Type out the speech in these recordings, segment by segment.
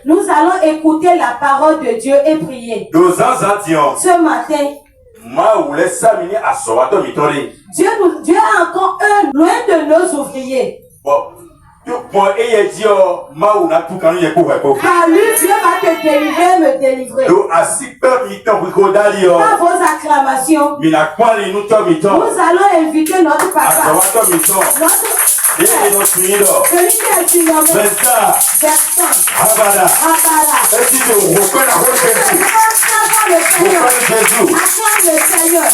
Nous allons écouter la parole de Dieu et prier. Ce matin, Dieu a encore un loin de nos ouvriers. Car lui, Dieu va te délivrer, me délivrer. Par vos acclamations, nous allons inviter notre papa, celui qui est surnommé Bertrand. Acclame le Seigneur.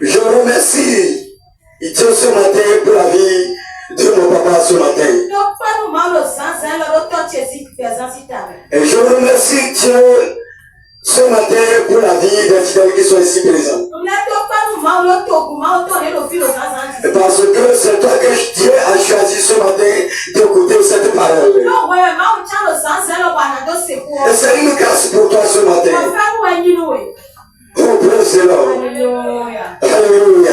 Je remercie Dieu ce matin pour la vie de mon papa ce matin. Et je remercie Dieu ce matin pour la vie des fidèles qui sont ici présents. Parce que c'est toi que Dieu a choisi ce matin d'écouter cette parole. Et c'est une grâce pour toi ce matin. Oh, praise the Lord. Alléluia.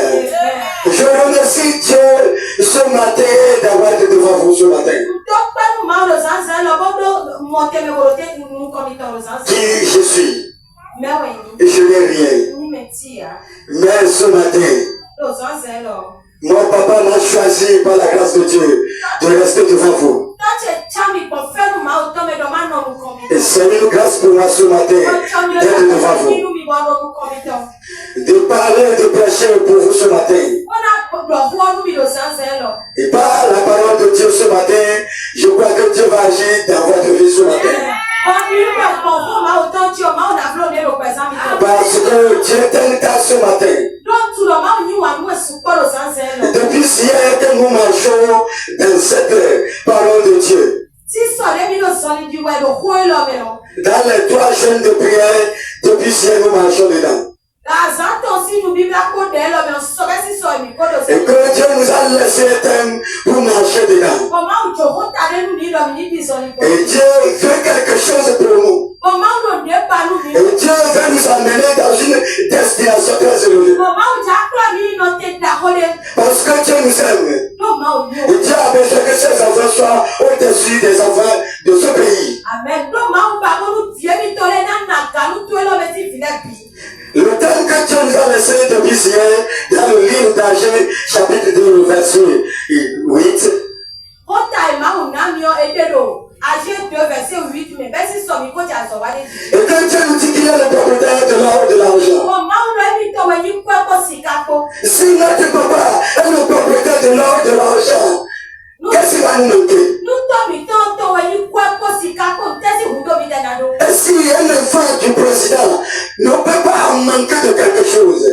Je remercie Dieu ce matin d'avoir été devant vous ce matin. Qui je suis. Et je n'ai rien. Mais ce matin, mon papa m'a choisi par la grâce de Dieu de rester devant vous. Et c'est une grâce pour moi ce matin d'être devant vous. De parler, de prêcher pour vous ce matin. Et par la parole de Dieu ce matin, je crois que Dieu va agir dans votre vie ce matin. Parce que Dieu t'aime ce matin. Depuis hier que nous marchons dans cette parole de Dieu. Dans les 3 chaînes de prière, depuis hier nous marchons dedans. Et que Dieu nous a laissé un thème pour marcher dedans. Et Dieu fait quelque chose pour nous. Et Dieu veut nous amener dans une destination très élevée. Parce que Dieu nous aime. Et Dieu a besoin que ses enfants soient au-dessus des enfants de ce pays. Amen. Le thème que Dieu nous a laissé depuis hier, dans le livre d'Agé, chapitre 2, verset 8. Et quand Dieu nous dit qu'il est le propriétaire de l'or et de l'argent, si notre papa est le propriétaire de l'or et de l'argent, qu'est-ce qu'il va nous manquer? Et si un enfant du président ne peut pas manquer de quelque chose,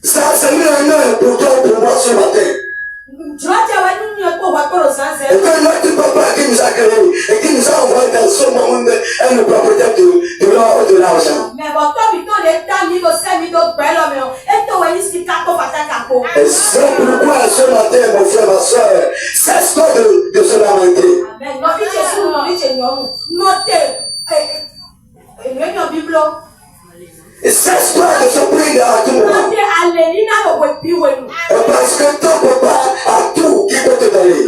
ça c'est une honneur pour toi et pour moi ce matin. Et que notre papa qui nous a créés et qui nous a envoyés dans ce monde est le propriétaire de l'or et de l'argent. Et c'est pourquoi ce matin, mon frère, ma soeur, cesse-toi de se lamenter. Et cesse-toi de se prier à tout moment. Parce que ton papa a tout qui peut te donner.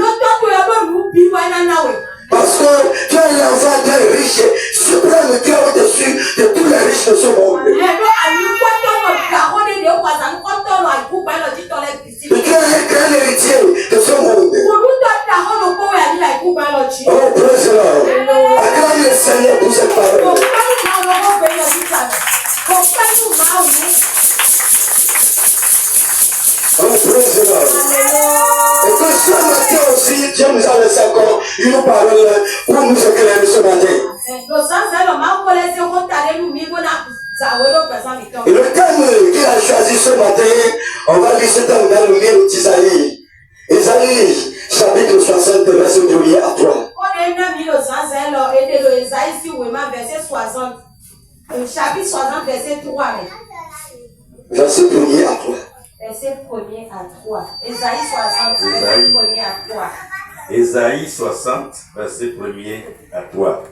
Parce que tu es l'enfant d'un riche, suprême qui est au-dessus de tous les riches de ce monde. Et tu es un grand héritier de ce monde. Oh, praise the Lord. Acclame le Seigneur pour cette parole. Oh, praise the Lord. Et que ce matin aussi, Dieu nous a laissé encore une parole pour nous éclairer ce matin. Et le thème qu'il a choisi ce matin, on va lire ce thème dans le livre d'Isaïe. Isaïe, chapitre 60, verset 1 à 3. Chapitre 60, verset 3. Verset 1 à 3. Verset 1 à 3. Isaïe 60, verset 1 à 3. Isaïe 60, verset 1 à 3.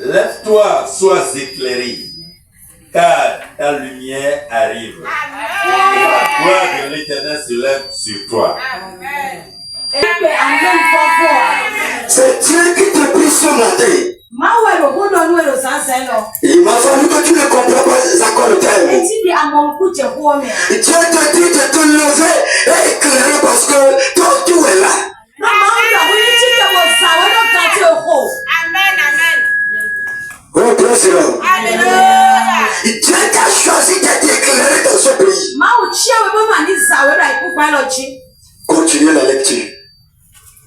Lève-toi, sois éclairé, car ta lumière arrive. Et la gloire de l'Éternel se lève sur toi. Amen. C'est Dieu qui te prie ce matin. Il m'a fallu que tu ne comprends pas encore le thème. Dieu te dit de te lever et éclairer parce que toi tout est là. Oh, praise the Lord. Dieu t'a choisi d'être éclairé dans ce pays. Continuez la lecture.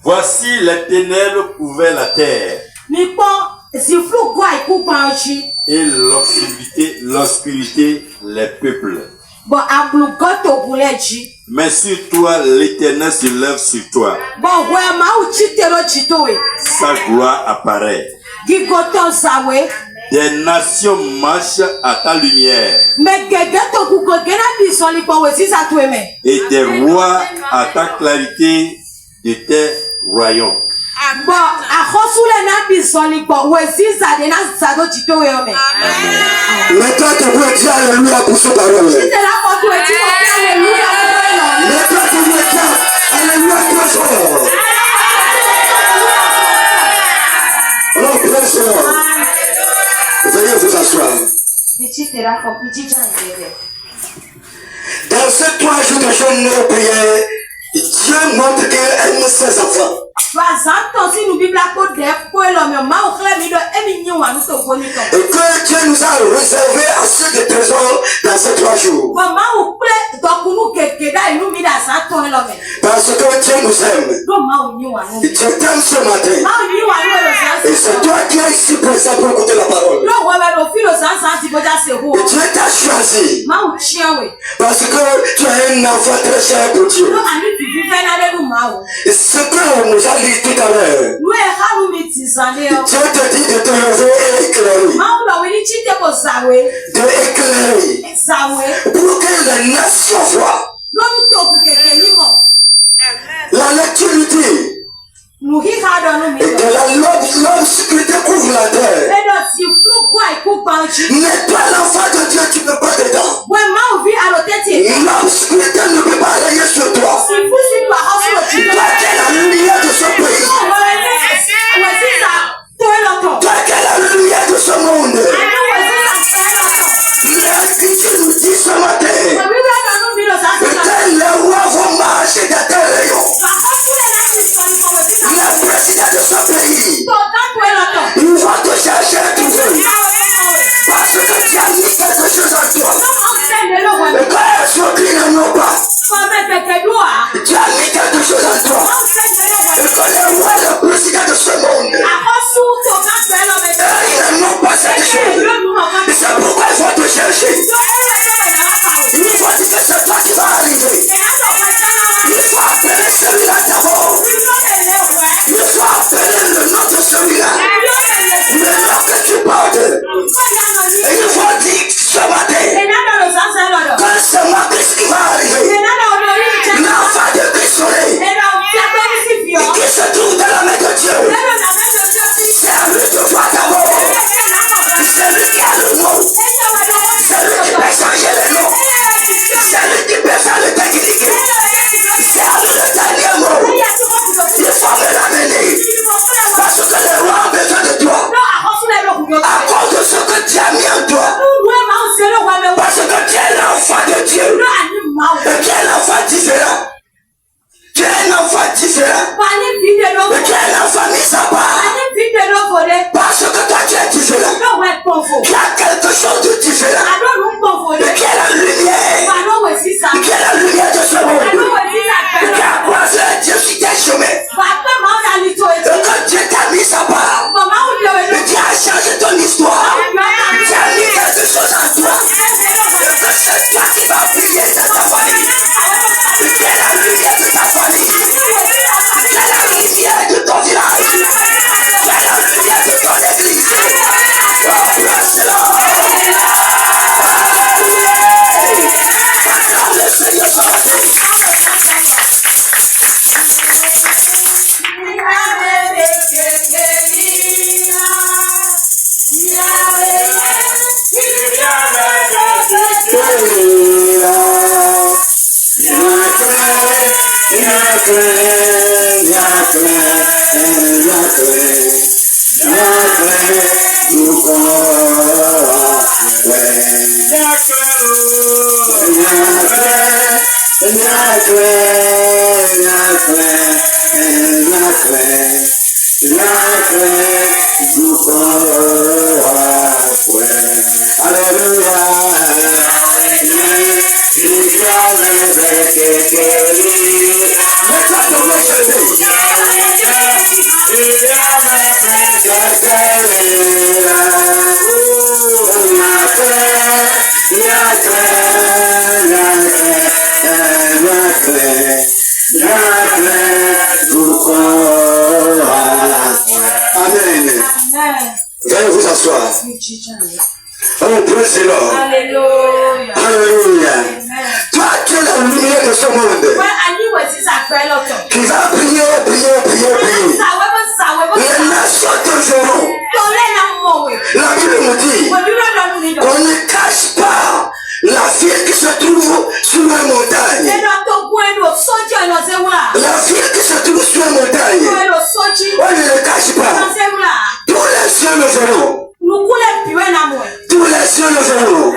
Voici les ténèbres couvertent la terre. Et l'obscurité les peuples. Mais sur toi, l'Éternel se lève sur toi. Sa gloire apparaît. Des nations marchent à ta lumière. Et des rois à ta clarté de tes royaumes. Maintenant, tu peux dire alléluia pour ce parole. Maintenant, tu peux dire alléluia pour ce parole. Alors, praise the Lord. Veuillez vous asseoir. Dans ces 3 jours de jeûne et prière, Dieu montre qu'elle aime ses enfants. Et que Dieu nous a réservé assez de trésors dans ces 3 jours. Parce que Dieu nous aime. Dieu t'aime ce matin. Et c'est toi qui es ici présent pour écouter la parole. Et Dieu t'a choisi. Parce que tu es un enfant très cher pour Dieu. Et ce que nous a dit tout à l'heure. Dieu te dit de te lever et éclairer. De éclairer. Pour que les nations voient. La lecture lui dit. Et de l'obscurité couvre la terre. Mais toi l'enfant de Dieu, tu ne peux pas dedans. L'obscurité ne peut pas rayer sur toi. Toi qui es la lumière de ce pays. Toi qui es la lumière de ce monde. L'Écriture nous dit ce matin que les rois vont marcher dans tes rayons. Le président de ce pays, il va te chercher à trouver. Parce que tu as mis quelque chose en toi. Et quand elles sont qui n'en ont pas, tu as mis quelque chose en toi. Et que les rois, le président de ce monde, ils n'en ont pas cette chose. C'est pourquoi ils vont te chercher. Ils vont dire que c'est toi qui vas arriver. Il faut appeler celui-là d'abord. Il faut appeler le nom de celui-là. Le nom que tu portes. Et il faut dire ce matin que c'est moi Christ qui va arriver. L'enfant de Christ soleil. Qui se trouve dans la main de Dieu. C'est à lui de voir d'abord. C'est lui qui a le nom. C'est lui qui peut changer le nom. C'est lui qui peut faire le technique. C'est à lui le dernier mot. Il faut me l'amener. Parce que les rois ont besoin de toi. À cause de ce que tu as mis en toi. Parce que tu es l'enfant de Dieu. Et tu es l'enfant différent. Tu es un enfant différent. Et tu es un enfant mis à part. Parce que toi tu es différent. Tu as quelque chose de différent. Et tu es la lumière. Tu es la lumière de ce monde. Et tu as croisé Dieu sur tes chemins. Et que Dieu t'a mis à part. Et tu as changé ton histoire. Tu as mis quelque chose en toi. Et que c'est toi qui vas briller dans ta famille. Tu es la lumière de ta famille. Tu es la lumière de ton village. Tu es la lumière de ton église. Oh, bless the Lord. Acclame le Seigneur ce matin. Veuillez vous asseoir. Oh, praise the Lord. Alléluia. Alléluia. Toi, tu es la lumière de ce monde. Qui va prier, prier, prier, prier. Les nations te verront. La Bible nous dit qu'on ne cache pas la ville qui se trouve sur une montagne. La ville qui se trouve sur une montagne, on ne le cache pas. Tous les cieux le verront. Tous les cieux le verront.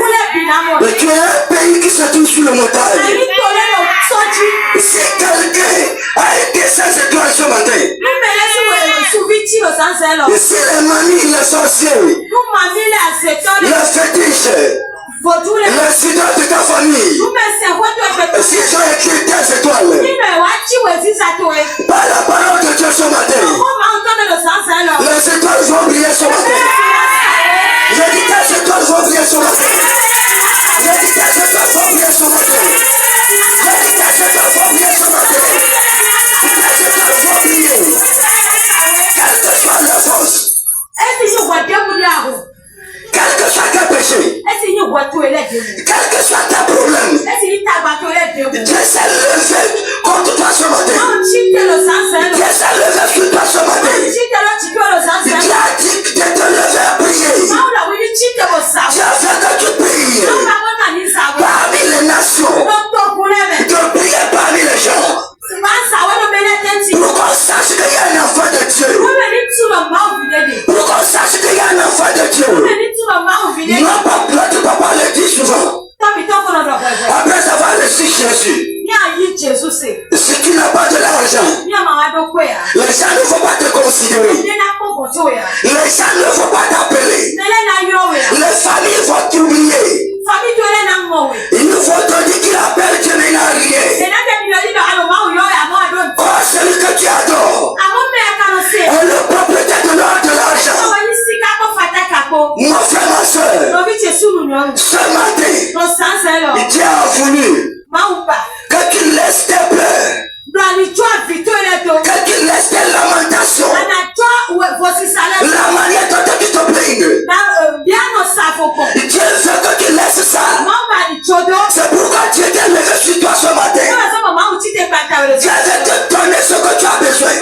Les gens ne vont pas te considérer. Les gens ne vont pas t'appeler. Les familles vont t'oublier. Ils ne vont te dire qu'il appelle Dieu mais il n'a rien. Oh, celui que tu adores. Et le peuple te donnera de l'argent. Mon frère, ma soeur, ce matin, Dieu a voulu que tu laisses tes pleurs, que tu laisses tes lamentations, la manière dont tu te plaignes. Dieu veut que tu laisses ça. C'est pourquoi Dieu t'a levé sur toi ce matin. Dieu veut te donner ce que tu as besoin.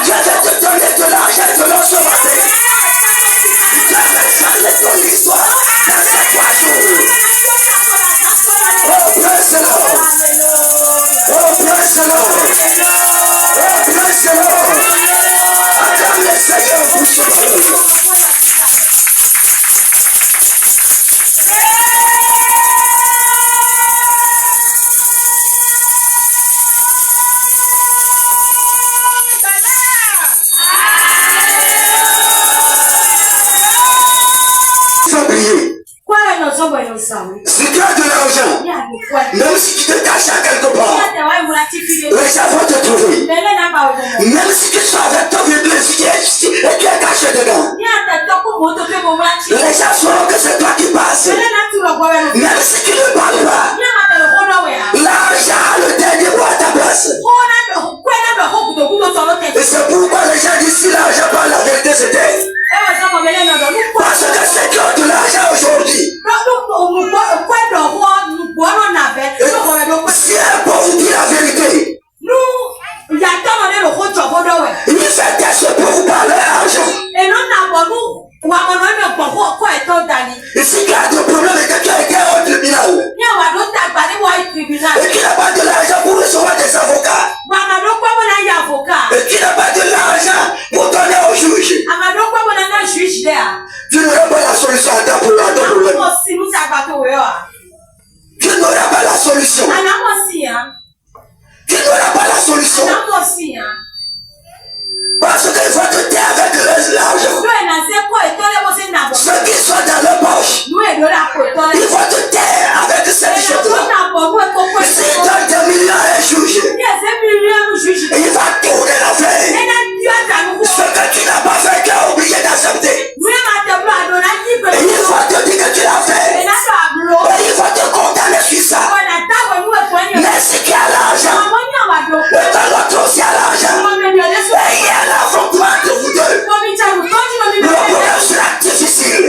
Dieu veut te donner de l'argent et de l'eau ce matin. Dieu veut changer ton histoire dans ces 3 jours. Oh, bless the Lord. Oh, bless the Lord. Oh, bless the Lord. Acclame le Seigneur pour ce matin. Si tu as de l'argent, même si tu te caches à quelque part, les gens vont te trouver. Même si tu sois avec ton vieux et tu es caché dedans, les gens sauront que c'est toi qui passes. Même si tu ne parles pas, l'argent a le dernier mot à ta place. Et c'est pourquoi les gens disent si l'argent parle la vérité, c'est elle. Parce que ceux qui ont de l'argent aujourd'hui, si un pauvre dit la vérité, il fait tester pour vous parler d'argent. Et si tu as des problèmes et que tu as été au tribunal, et tu n'as pas de l'argent pour recevoir des avocats, et tu n'as pas de l'argent pour donner au juge, tu n'auras pas la solution à ton problème. Tu n'auras pas la solution. Tu n'auras pas la solution. Parce qu'il faut te taire avec l'argent. Ceux qui sont dans leur poche, il faut te taire avec cette chose-là. S'il donne des millions à un juge, il va tourner l'affaire. Ce que tu n'as pas fait, tu as obligé d'accepter. Et il va te dire que tu l'as fait. Et il va te condamner sur ça. Mais si tu as l'argent, et que l'autre aussi a l'argent, et il y a l'affrontement entre vous deux, le problème sera difficile.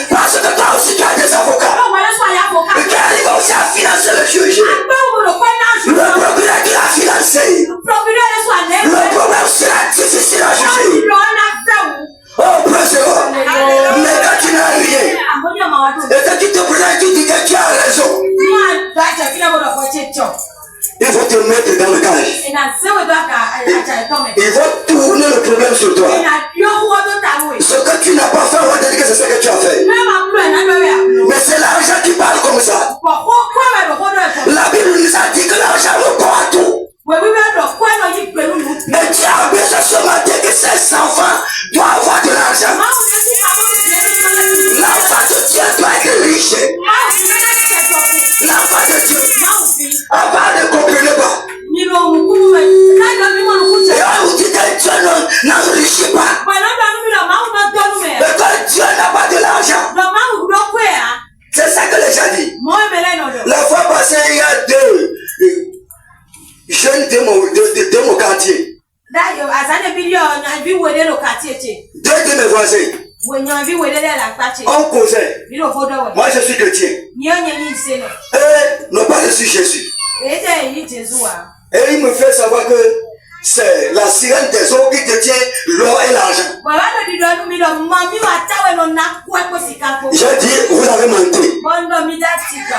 Parce que toi aussi tu as des avocats. Et tu arrives aussi à financer le juge. Le procureur qui l'a financé. Le problème sera difficile à juger. Oh, praise God. Mais quand tu n'as rien, et que tu te présentes, tu dis que tu as raison, il faut te mettre dans le cage. Il va tourner le problème sur toi. Ce que tu n'as pas fait, on va te dire que c'est ce que tu as fait. Mais c'est l'argent qui parle comme ça. La Bible nous a dit que l'argent répond à tout. Et tu as besoin ce matin que ces enfants doivent avoir de l'argent. L'enfant de Dieu doit être riche. L'enfant de Dieu, on parle de comprenez pas. Et on nous dit que Dieu n'enrichit pas. Et que Dieu n'a pas de l'argent. C'est ça que les gens disent. La fois passée, il y a 2 jeunes de mon quartier. 2 de mes voisins. On causait. Moi je suis chrétien. Et non pas je suis Jésus. Et il me fait savoir que c'est la sirène des eaux qui détient l'or et l'argent. J'ai dit, vous avez menti.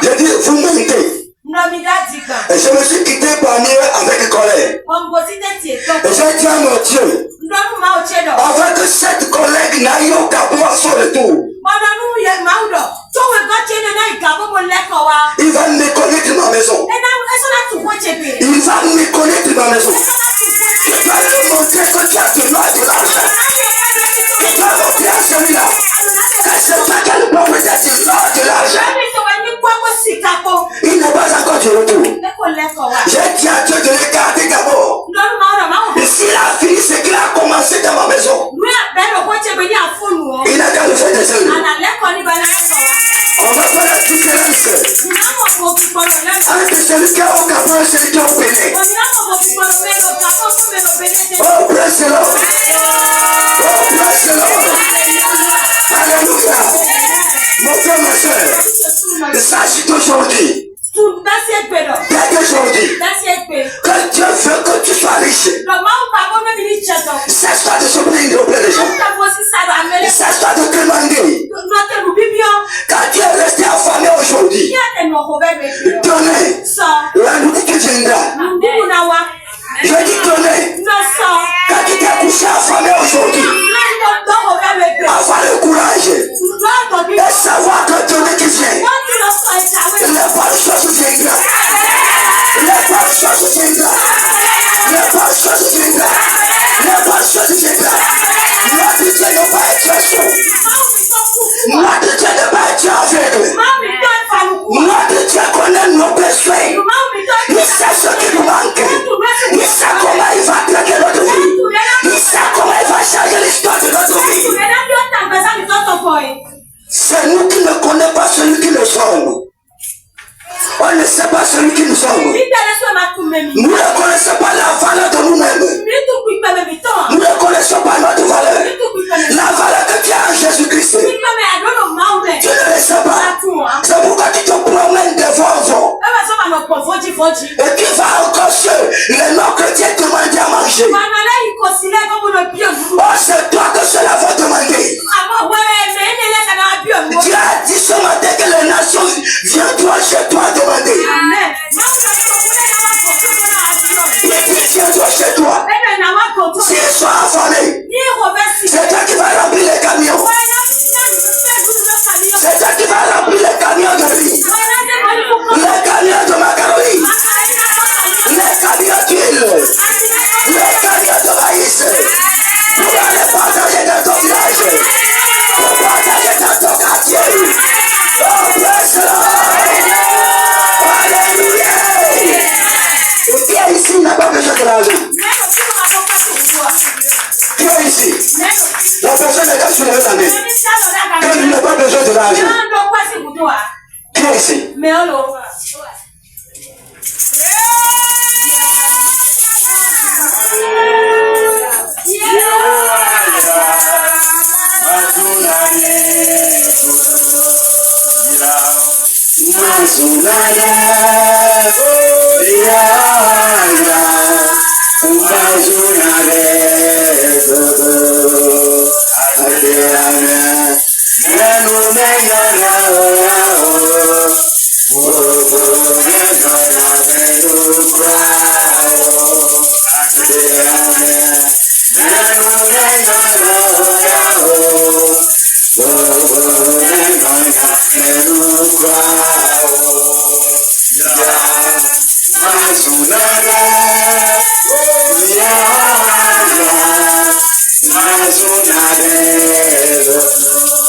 J'ai dit, vous mentez. Et je me suis quitté parmi eux avec colère. Et j'ai dit à mon Dieu, avant que cette collègue n'aille au Gabon à son retour, il va méconnaître ma maison. Il va méconnaître ma maison. Oh, bless the Lord. Oh, bless the Lord. Alléluia. Mon frère, ma soeur, sache d'aujourd'hui. Dès qu'aujourd'hui, que Dieu veut que tu sois riche. Cesse-toi de se plaindre auprès des gens. Cesse-toi de demander. Quand tu es resté affamé aujourd'hui, donnez. La nourriture viendra. Je dis donnez. Quand tu t'es couché affamé aujourd'hui, avoir le courage et savoir que donner qui vient. Les bonnes choses viendront. Les bonnes choses viendront. Les bonnes choses viendront. Les bonnes choses viendront. Notre Dieu ne va pas être sourd. Notre Dieu ne va pas être aveugle. Notre Dieu connaît nos besoins. Il sait ce qui nous manque. Il sait comment il va traiter notre vie. Il sait comment il va changer l'histoire de notre vie. C'est nous qui ne connaissons pas celui qui nous sommes. On ne sait pas celui qui nous sommes. Nous ne connaissons pas la valeur de nous-mêmes. Nous ne connaissons pas notre valeur. La valeur que tu as en Jésus-Christ. Tu ne le sais pas. C'est pourquoi tu te promènes devant. Et tu vas encore sur les non-chrétiens demander à manger. Oh, c'est toi que cela va demander. Dieu a dit ce matin que les nations viennent toi chez toi demander. Viens-toi chez toi. Si ils sont affamés, c'est toi qui vas remplir les camions. C'est toi qui vas remplir les camions de riz, les camions de macaroni, les camions d'huile, les camions de maïs. Pour aller partager dans ton village, pour partager dans ton quartier. Oh, bless the Lord. Alléluia. Et qui est ici n'a pas besoin de l'argent? Qui est ici? La personne est là sur la main. Elle n'a pas besoin de l'argent. Qui est ici?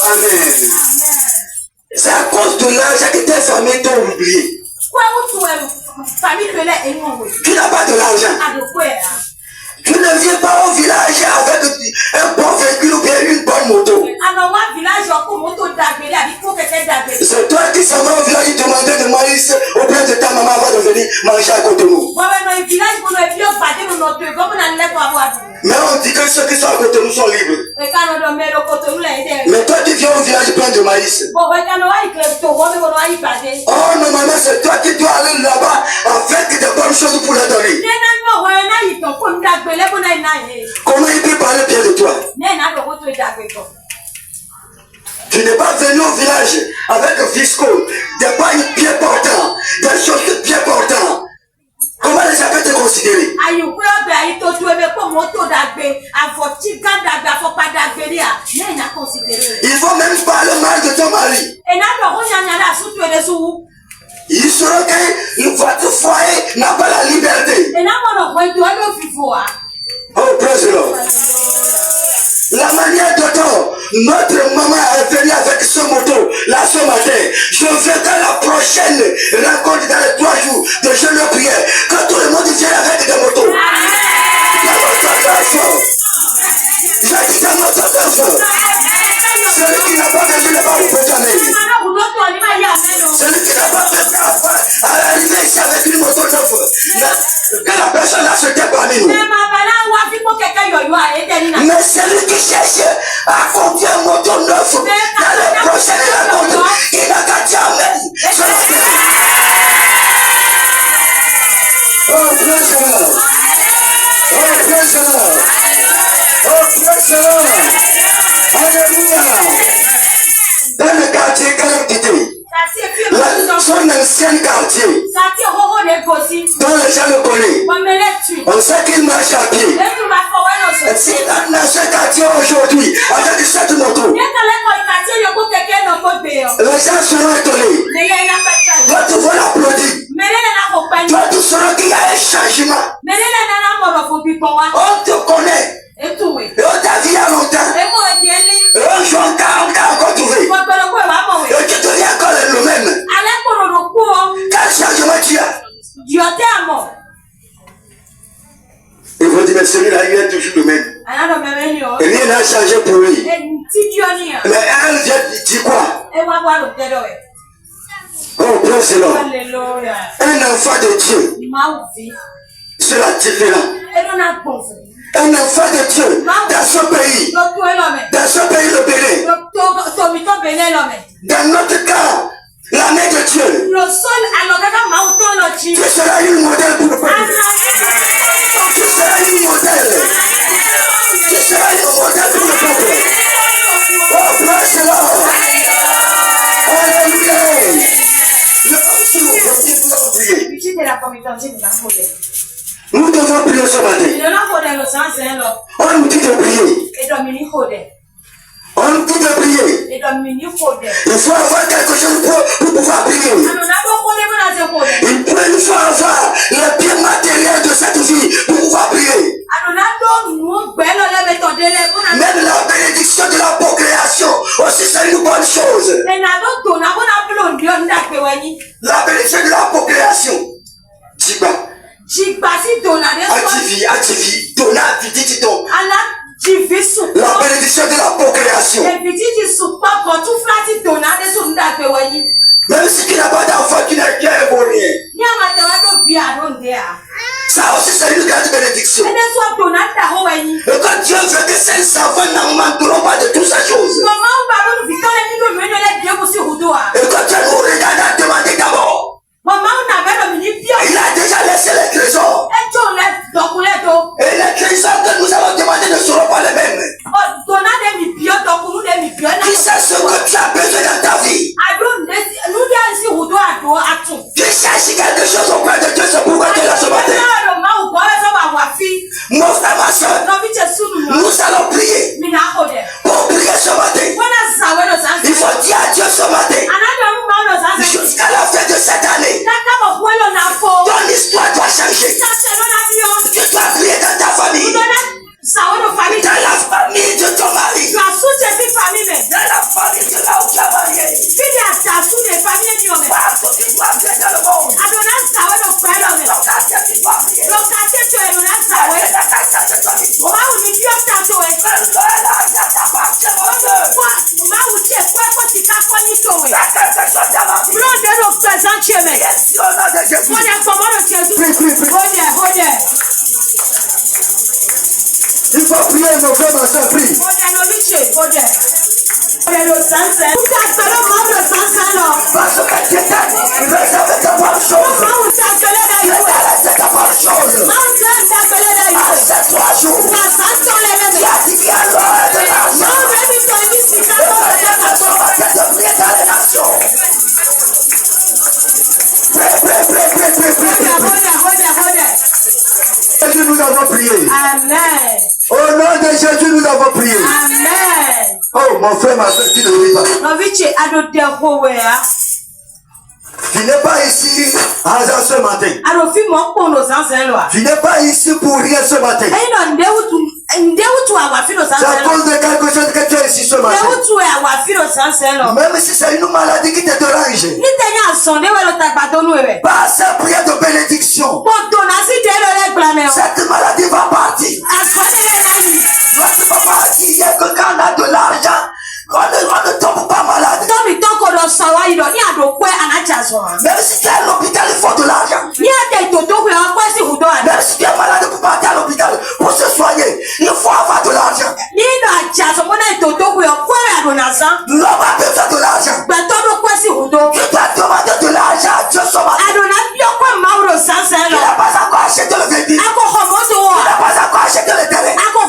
Amen. C'est à cause de l'argent que tes familles t'ont oublié. Tu n'as pas de l'argent. Tu ne viens pas au village avec un bon véhicule ou bien une bonne moto. C'est toi qui s'en vas au village demander de maïs auprès de ta maman avant de venir manger à côté de nous. Mais on dit que ceux qui sont à côté de nous sont libres. Mais toi tu viens au village plein de maïs. Oh normalement c'est toi qui dois aller là-bas avec de bonnes choses pour les donner. Comment il peut parler bien de toi? Tu n'es pas venu au village avec un fisco, des pagnes bien portants, des choses bien portantes. Comment les gens peuvent te considérer? Il faut même parler mal de ton mari. Il sera que votre foyer n'a pas la liberté. Oh, praise the Lord. La manière dont notre maman est venue avec ce moto là ce matin, je veux que la prochaine rencontre dans les 3 jours de jeûne et prière, que tout le monde vienne avec des motos. Des motos d'enfants. J'ai dit des motos d'enfants. Celui qui n'a pas besoin de pas vous jamais. Celui qui n'a pas fait ça à l'arrivée ici avec une moto neuve. Que la personne a sauté parmi nous. Mais celui qui cherche à conduire un moto neuf dans les prochaines rencontres, il n'a qu'à dire amen. Oh, praise the Lord. Oh, praise the Lord. Oh, praise the Lord. Alléluia. Dans le quartier Galactique, son ancien quartier, dont les gens le connaissent, on sait qu'il marche à pied. Et si dans ce quartier aujourd'hui, avec cette moto, les gens seront étonnés. Toi, tu vas l'applaudir. Toi, tu sauras qu'il y a un changement. On te connaît. Et on t'a vu il y a longtemps. Et un jour, on t'a encore trouvé. Et tu deviens encore le même. Quel changement tu as? Ils vont dire, mais celui-là, il est toujours le même. Et rien n'a changé pour lui. Mais elle vient dire quoi? Oh, praise the Lord. Un enfant de Dieu sera différent. Un enfant de Dieu dans ce pays, le Bénin, dans notre cas, la main de Dieu, tu seras une modèle pour le peuple. Tu seras une modèle. Tu seras une modèle pour le peuple. Oh, praise the Lord. Alléluia. Nous devons prier ce matin. On nous dit de prier. On nous dit de prier. Il faut avoir quelque chose pour pouvoir prier. Il faut avoir les biens matériels de cette vie pour pouvoir prier. Même la bénédiction de la procréation aussi c'est une bonne chose. La bénédiction de la procréation. La bénédiction de la procréation. Même si tu n'as pas d'enfant, tu n'as rien pour rien. Ça aussi c'est une grande bénédiction. Et quand Dieu veut que ces enfants n'en manqueront pas de toutes ces choses. Et quand Dieu nous regarde à demander d'abord, il a déjà laissé les trésors. Et les trésors que nous avons demandé ne seront pas les mêmes. Tu sais ce que tu as besoin dans ta vie. Tu cherches quelque chose auprès de Dieu, c'est pourquoi tu es là ce matin. Mon frère, ma soeur, nous allons prier. Pour prier ce matin, il faut dire à Dieu ce matin, jusqu'à la fin de cette année, ton histoire doit changer. Tu dois prier dans ta famille, dans la famille de ton mari, dans la famille de là où tu as marié. Partout tu dois prier dans le monde. Ton quartier tu dois prier. Il faut prier, mon frère, ma soeur, prie. Parce que Dieu t'a réservé de bonnes choses. Dieu t'a laissé de bonnes choses. À ces 3 jours, tu as dit qu'il y a l'heure de l'argent. Et peut-être ce matin de prier dans les nations. Prie. Jésus, nous avons prié. Amen. Au nom de Jésus, nous avons prié. Amen. Oh, mon frère, ma soeur, tu ne pries pas. Tu n'es pas ici à hasard ce matin. Tu n'es pas ici pour rien ce matin. C'est à cause de quelque chose que tu es ici ce matin. Même si c'est une maladie qui te dérange. Par cette prière de bénédiction, cette maladie va partir. Notre papa dit que quand on a de l'argent, on ne tombe pas malade. Il faut avoir de l'argent. L'homme a besoin de l'argent. Tu dois demander de l'argent à Dieu ce matin. Tu n'as pas encore acheté le véhicule. Tu n'as pas encore acheté le terrain. Tu n'as pas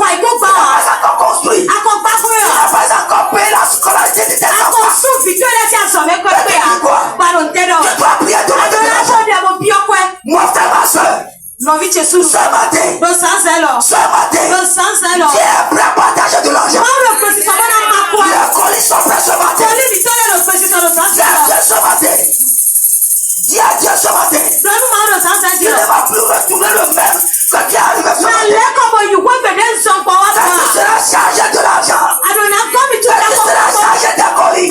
encore construit. Tu n'as pas encore payé la scolarité de tes enfants. Tu dois prier de l'argent. Mon frère, ma soeur. Ce matin, tu es prêt à partager de l'argent. Les colis sont prêts ce matin. Dis à Dieu ce matin. Tu ne vas plus retourner le même que tu es arrivé ce matin. Tu seras chargé de l'argent. Tu seras chargé de colis.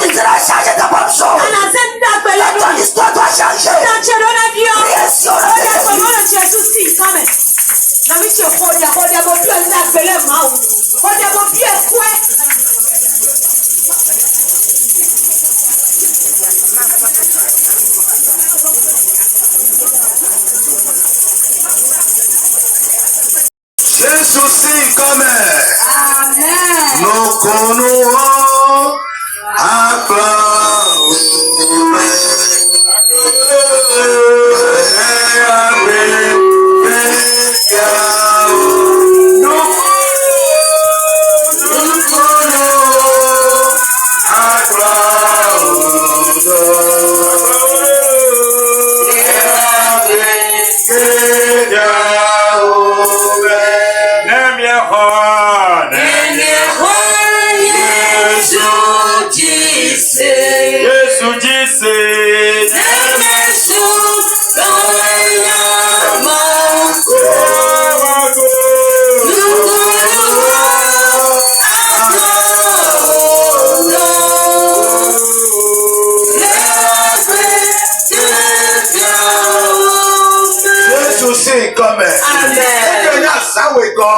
Tu seras chargé de bonnes choses. Ton histoire doit changer. Priez sur le Jésus aussi comme nous connaissons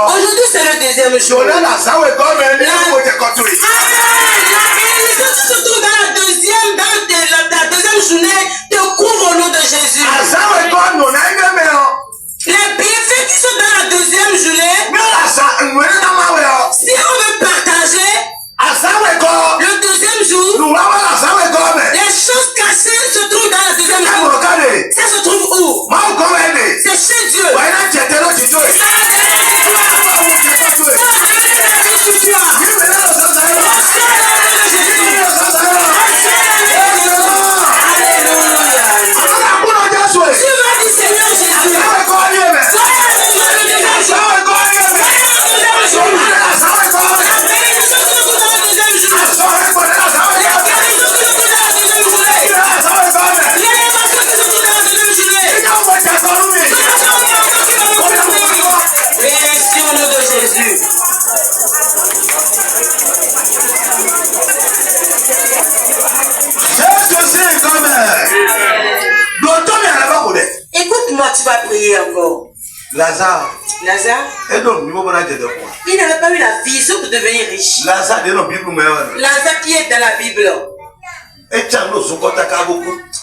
Aujourd'hui c'est le deuxième jour. La réalisation se trouve dans la deuxième journée de couvre au nom de Jésus. Les bienfaits qui sont dans la deuxième journée, si on veut partager le deuxième jour, les choses cachées se trouvent dans la deuxième jour. Ça se trouve où? C'est chez Dieu. Écoute-moi, tu vas prier encore. Lazare. Il n'avait pas eu la vision de devenir riche. Lazare qui est dans la Bible.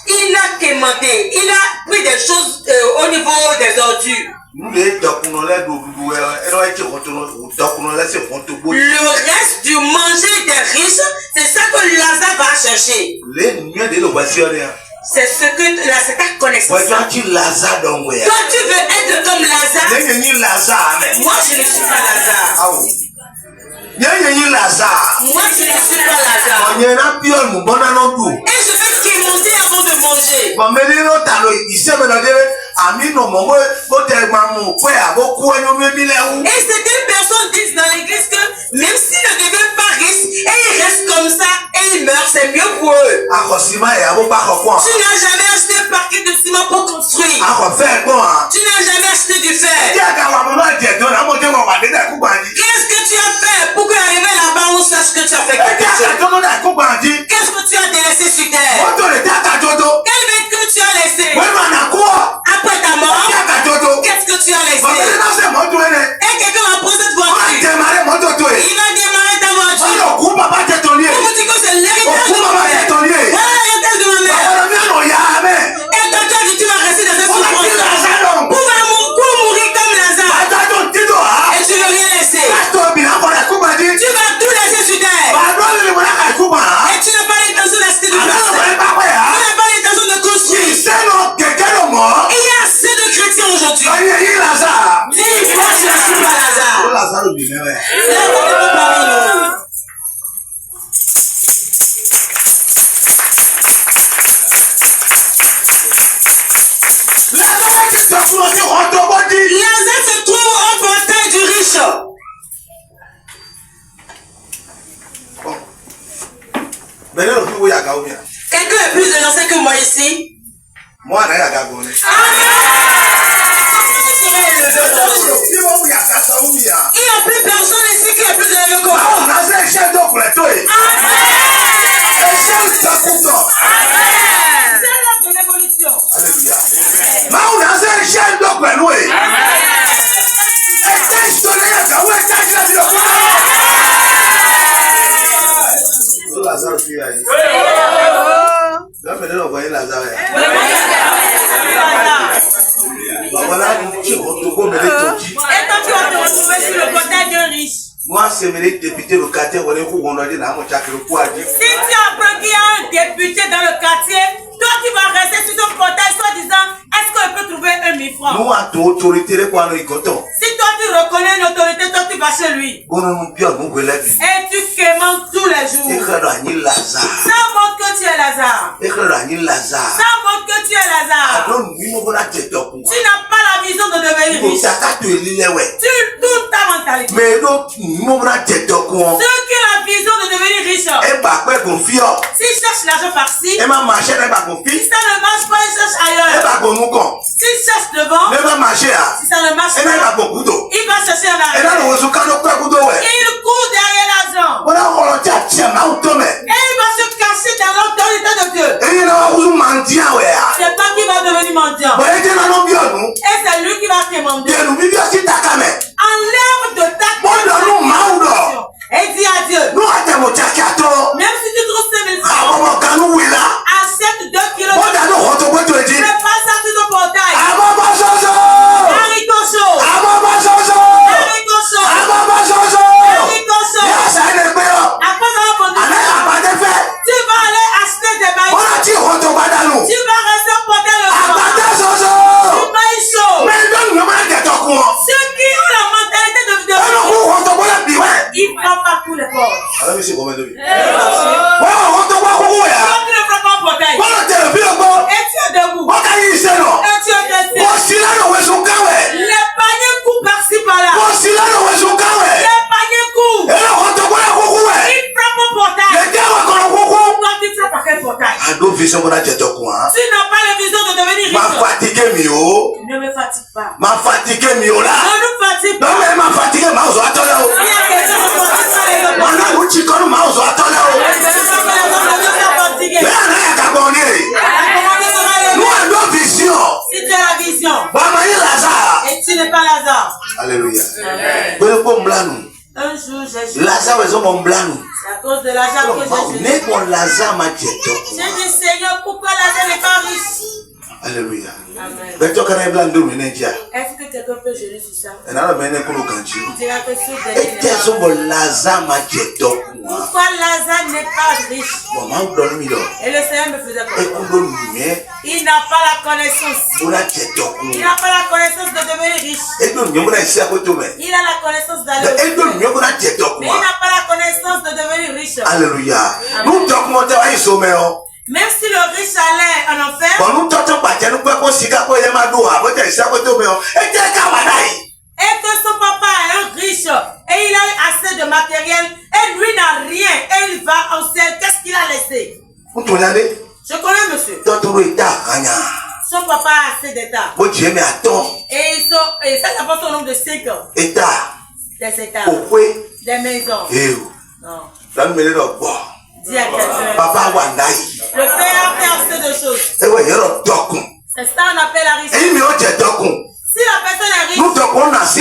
Il a quémandé, il a pris des choses au niveau des ordures. Le reste du manger des riches, c'est ça que Lazare va chercher. C'est ce que c'est ta connaissance. Toi, tu veux être comme Lazare. Moi, je ne suis pas Lazare. Moi, je ne suis pas Lazare. Et je vais quémander avant de manger. Et certaines personnes disent dans l'église que même s'ils ne deviennent pas riches et ils restent comme ça et ils meurent, c'est mieux pour eux. Tu n'as jamais acheté un paquet de ciment pour construire. Tu n'as jamais acheté du fer. Qu'est-ce que tu as fait pour qu'arriver là-bas on sache que tu as fait quelque chose? Qu'est-ce que tu as délaissé sur terre? Quel bête que tu as laissé? Après ta mort, qu'est-ce que tu as laissé? Et quelqu'un va prendre cette voiture. Il va démarrer ta voiture. On vous dit que c'est l'héritage de ma mère. Voilà l'héritage de ma mère. Et toi tu as dit tu vas rester dans cette souffrance. Pour mourir comme Il n'y a plus personne ici qui est plus élevé que moi. Amen. C'est l'heure de l'évolution. Alléluia. Et quand tu vas te retrouver sur le portail d'un riche. Moi, c'est mes députés le quartier, on est où on a dit là, mon chakra, quoi dire. Si tu apprends qu'il y a un député dans le quartier, toi qui vas rester sur ton portail soit disant, est-ce qu'on peut trouver 1 000 francs? Nous, à ton autorité, quoi, nous, écoutons. Si toi tu reconnais une autorité, toi tu vas chez lui. On a un bien, nous, et tu quémandes tous les jours. Ça montre que tu es Lazare. Ça montre que tu es Lazare. Tu n'as pas la vision de devenir riche. Tu doutes ta mentalité. Ceux qui ont la vision de devenir riche, s'ils cherchent l'argent par-ci, si ça ne marche pas, ils cherchent ailleurs. S'ils cherchent devant, si ça ne marche pas, il va chercher un argent. Il court derrière l'argent. Et il va se cacher dans l'autorité de Dieu. C'est pas qu'il va devenir mendiant. Et c'est lui qui va quémander. Enlève de ta condition. Et dis à Dieu. Même si tu trouves 5 000 francs, accepte 2 kilos. Ne passe ça sur ton portail. Haricot chaud. Haricot chaud. Après avoir vendu, tu vas aller acheter des maïs. Tu vas rester porter le corps. Du maïs chaud. Ceux qui ont la mentalité de ils ne frappent pas tous les ports. Toi qui ne frappes pas au portail. Et tu es debout. Et tu es resté. Les paniers courent par-ci par-là. Les paniers courent. Ils frappent au portail. Toi tu frappes à quel portail? Tu n'as pas la vision de devenir riche. Ne me fatigue pas. Ne nous fatigue pas. Si tu as la vision et tu n'es pas Lazare. Alléluia. Un jour, j'ai Lazare, c'est à cause de Lazare que j'ai dit, Seigneur, pourquoi Lazare n'est pas riche? Alléluia. Amen. Est-ce Est-ce que quelqu'un peut gérer sur ça? Il dira que ce pourquoi Lazare n'est pas riche? Et le Seigneur me faisait comprendre. Il n'a pas la connaissance. Il n'a pas la connaissance de devenir riche. Il a la connaissance d'aller au ciel. Mais il n'a pas la connaissance de devenir riche. Alléluia. Même si le riche allait en enfer, et que son papa est un riche, et il a assez de matériel, et lui n'a rien, et il va au ciel, qu'est-ce qu'il a laissé? Je connais monsieur. Son papa a assez d'états. Et ça n'a pas son nombre de 5 ans. Des états. Des maisons. Non. Dis à quelqu'un. Papa le père a fait assez de choses. C'est ça on appelle la richesse. Si la personne est riche, et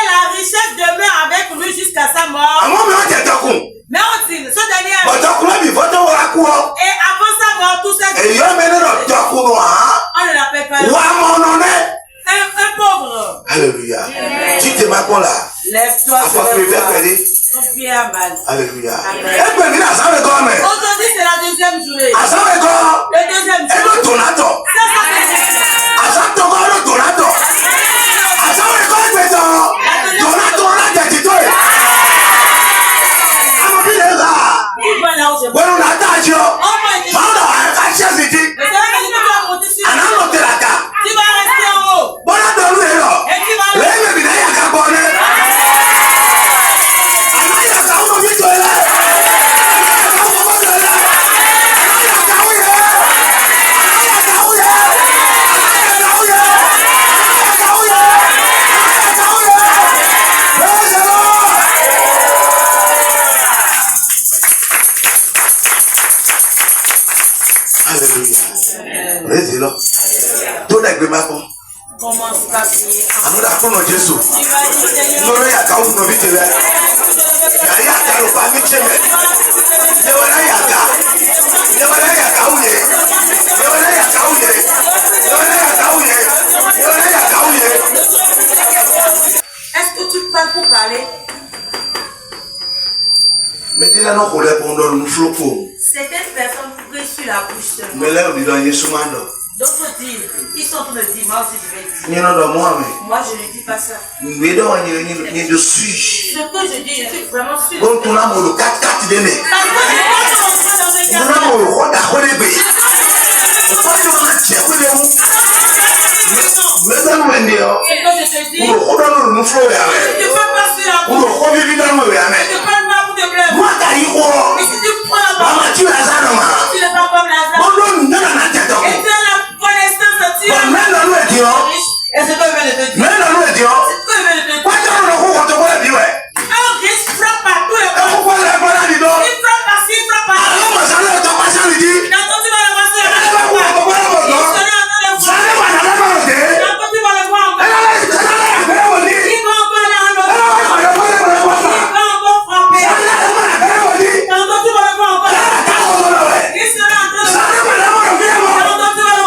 la richesse demeure avec lui jusqu'à sa mort. Mais on dit, ce dernier, et avant sa mort, tout ça, on ne l'appelle pas un pauvre. Alléluia. Tu te m'appelles là. Lève-toi, ton pied a mal. Alléluia. Aujourd'hui, c'est la deuxième journée. Le deuxième jour. Tu vas rester en haut. Et tu vas Commence par prier. Amuda kono Jésus. Tu vas dire, Seigneur, Noro ya ka uno bitele. Ya ka lo pa micheme. Ne wala ya ka. Ne wala ya ka uye. Ne wala ya ka uye. Ne wala ya ka uye. Ne wala ya ka uye. est-ce que tu parles pour parler? Mais dis là non pour répondre nous flopons. Certaines personnes prient sur la bouche seulement. Mais là on dit dans Yesu mando. D'autres disent, ils sont en train de dire, moi aussi je vais dire. Ni non dans moi mais. Moi je ne dis pas ça. Mais donc ni de suis. Ce que je dis, je suis vraiment sûr. Bon tu n'as mon 4 dene. Parce que je pense qu'on est dans un Tu cas. n'as mon roda kolebe. Pourquoi tu n'as pas de vous? Mais ça nous dit Et quand je te dis, pour roda nous flow ya. je ne peux pas sur la Pour bouche. roda vivre dans ya mais. Je ne parle pas pour te plaire. Moi ta yiko. Mais si tu prends la Mama parole, tu la zanoma. tu ne parles pas comme Lazare. Bon non na tete. Et tu as la connaissance, tu Bon as mais non nous dit on. et c'est toi qui viens de te dire. Mais non nous dit on. C'est toi qui viens de te dire. Quoi tu on ko to ko bi we. Un riche frappe partout et partout. Pourquoi la bonne dit donc? Il frappe par-ci, il frappe par-là. Alors moi ça le to pas ça lui dit. Quand tu vas le voir sur la Elle va bouche, voir il pourquoi sera en train de ça voir. ne va pas la bonne. Quand tu vas le voir encore, Elle va il va encore aller en autre. Il va encore frapper. Quand tu vas le voir encore, il sera en train de frapper. Quand tu vas le retrouver,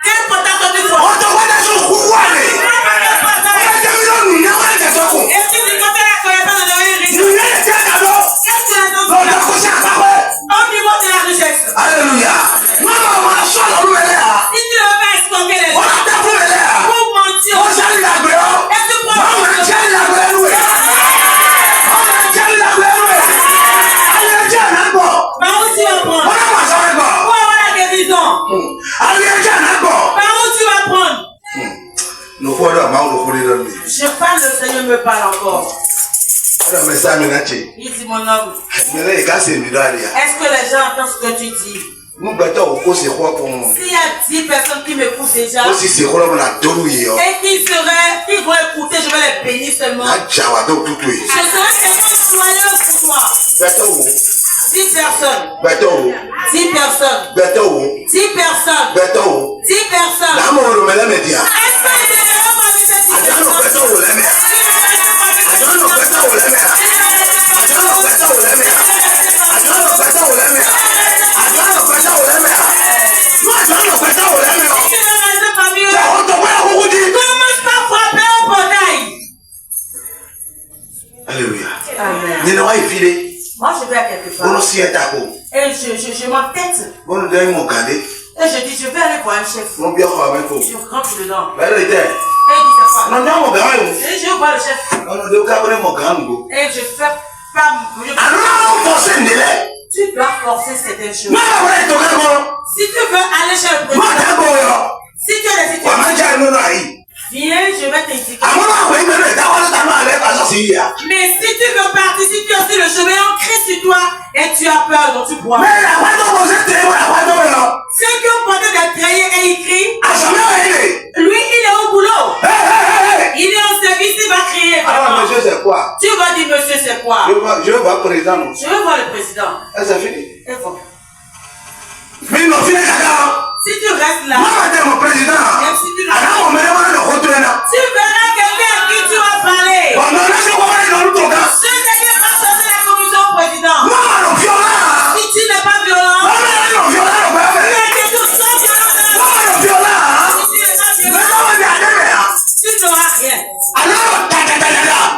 quel contact tu vois? Et tu dis que tu as la connaissance de devenir riche. Qu'est-ce que les autres font? Au niveau de la richesse. Alléluia. Si tu ne veux pas escroquer les gens, pour mentir, et tu prends par où tu vas prendre? Pour avoir la guérison, par où tu vas prendre? Je parle, le Seigneur me parle encore. Il dit, mon homme, est-ce que les gens entendent ce que tu dis? S'il y a 10 personnes qui m'écoutent déjà, et qui vont écouter, je vais les bénir seulement. Je serai tellement joyeuse pour toi. 10 personnes. 10 personnes. 10 personnes. 10 personnes. Est-ce que les gens vont vivre cette Alléluia. Amen. Moi je vais à quelque part. Et je m'entête. Et je dis, je vais aller voir un chef. Je rentre dedans. Et il dit, c'est quoi? Et je vois le chef. Et je fais pas. Tu dois forcer certaines choses. Si tu veux aller chez le président, si tu as des situations, viens, je vais t'indiquer. Mais si tu veux partir, si tu as sur le chemin, on crie sur toi et tu as peur, donc tu pourras. Ceux qui ont porté des trahis et il crie, lui, il est au boulot. Il est au service, il va crier. Monsieur, c'est quoi? Tu vas dire, monsieur, c'est quoi? Je veux voir le président. Je veux voir le président. C'est fini. Et bon. Mais non, fini d'accord. Si tu restes là, Moi, madame mon président. même si tu ne Alors, on me demande de retourner là. tu verras quelqu'un à qui tu vas parler. Bon, non, là, je vois pas dans le temps. Ce quelqu'un va changer la commission au président. Non, non, violent. Si tu n'es pas violent, Non, non, violent, tu as quelque chose de violent dans la vie. non, violent. Si tu n'es pas Mais violent, non, mais attends, tu n'auras rien. alors,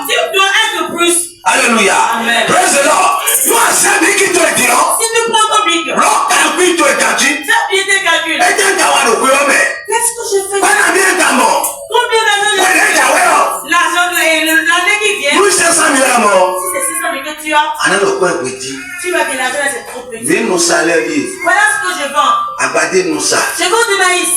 Tu dois être plus. Alléluia. Amen. Praise the Lord. Moi, c'est lui qui te dit, non? Si tu prends ton bic, L'autre, tu es gâché. fais bien tes calculs. Et tu es gâché, mais. Qu'est-ce que je fais? Pas bien d'amour. Combien d'argent Ouais, j'ai déjà, ouais, oh. L'argent de l'année qui vient, Nous, 500 000 amours. si c'est 600 000 que tu as, On a le coin petit. tu vas dire l'argent là c'est trop petit. Mais nos salaires, Voilà ce que je vends. abattre nous ça. Je vends du maïs.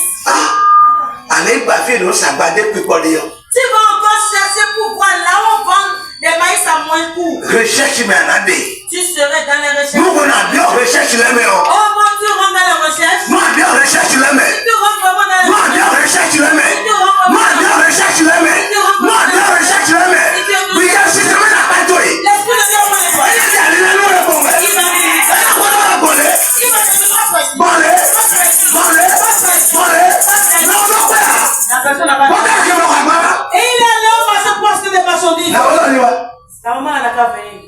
Allez, baffer nous ça, abattre plus quoi dire. Tu vas encore chercher pour voir là où on vend des maïs à moins coût. Recherche, mais en a des. Tu serais dans les recherches. Nous, on a bien recherche les meilleurs. Oh bon, tu rentres dans les recherches. Nous, on a bien recherche les meilleurs. Tu rentres vraiment dans les Nous, on a bien recherche les meilleurs. Nous, on a bien recherche les meilleurs. Nous, on a bien recherche les meilleurs. Mais il y a si je mets la pâte. L'esprit de Dieu va les voir. Il y a les noms de pommes. Il va venir. Elle a quoi dans la bonne? Il va te dire, Bonne. Bonne. Bonne. va venir.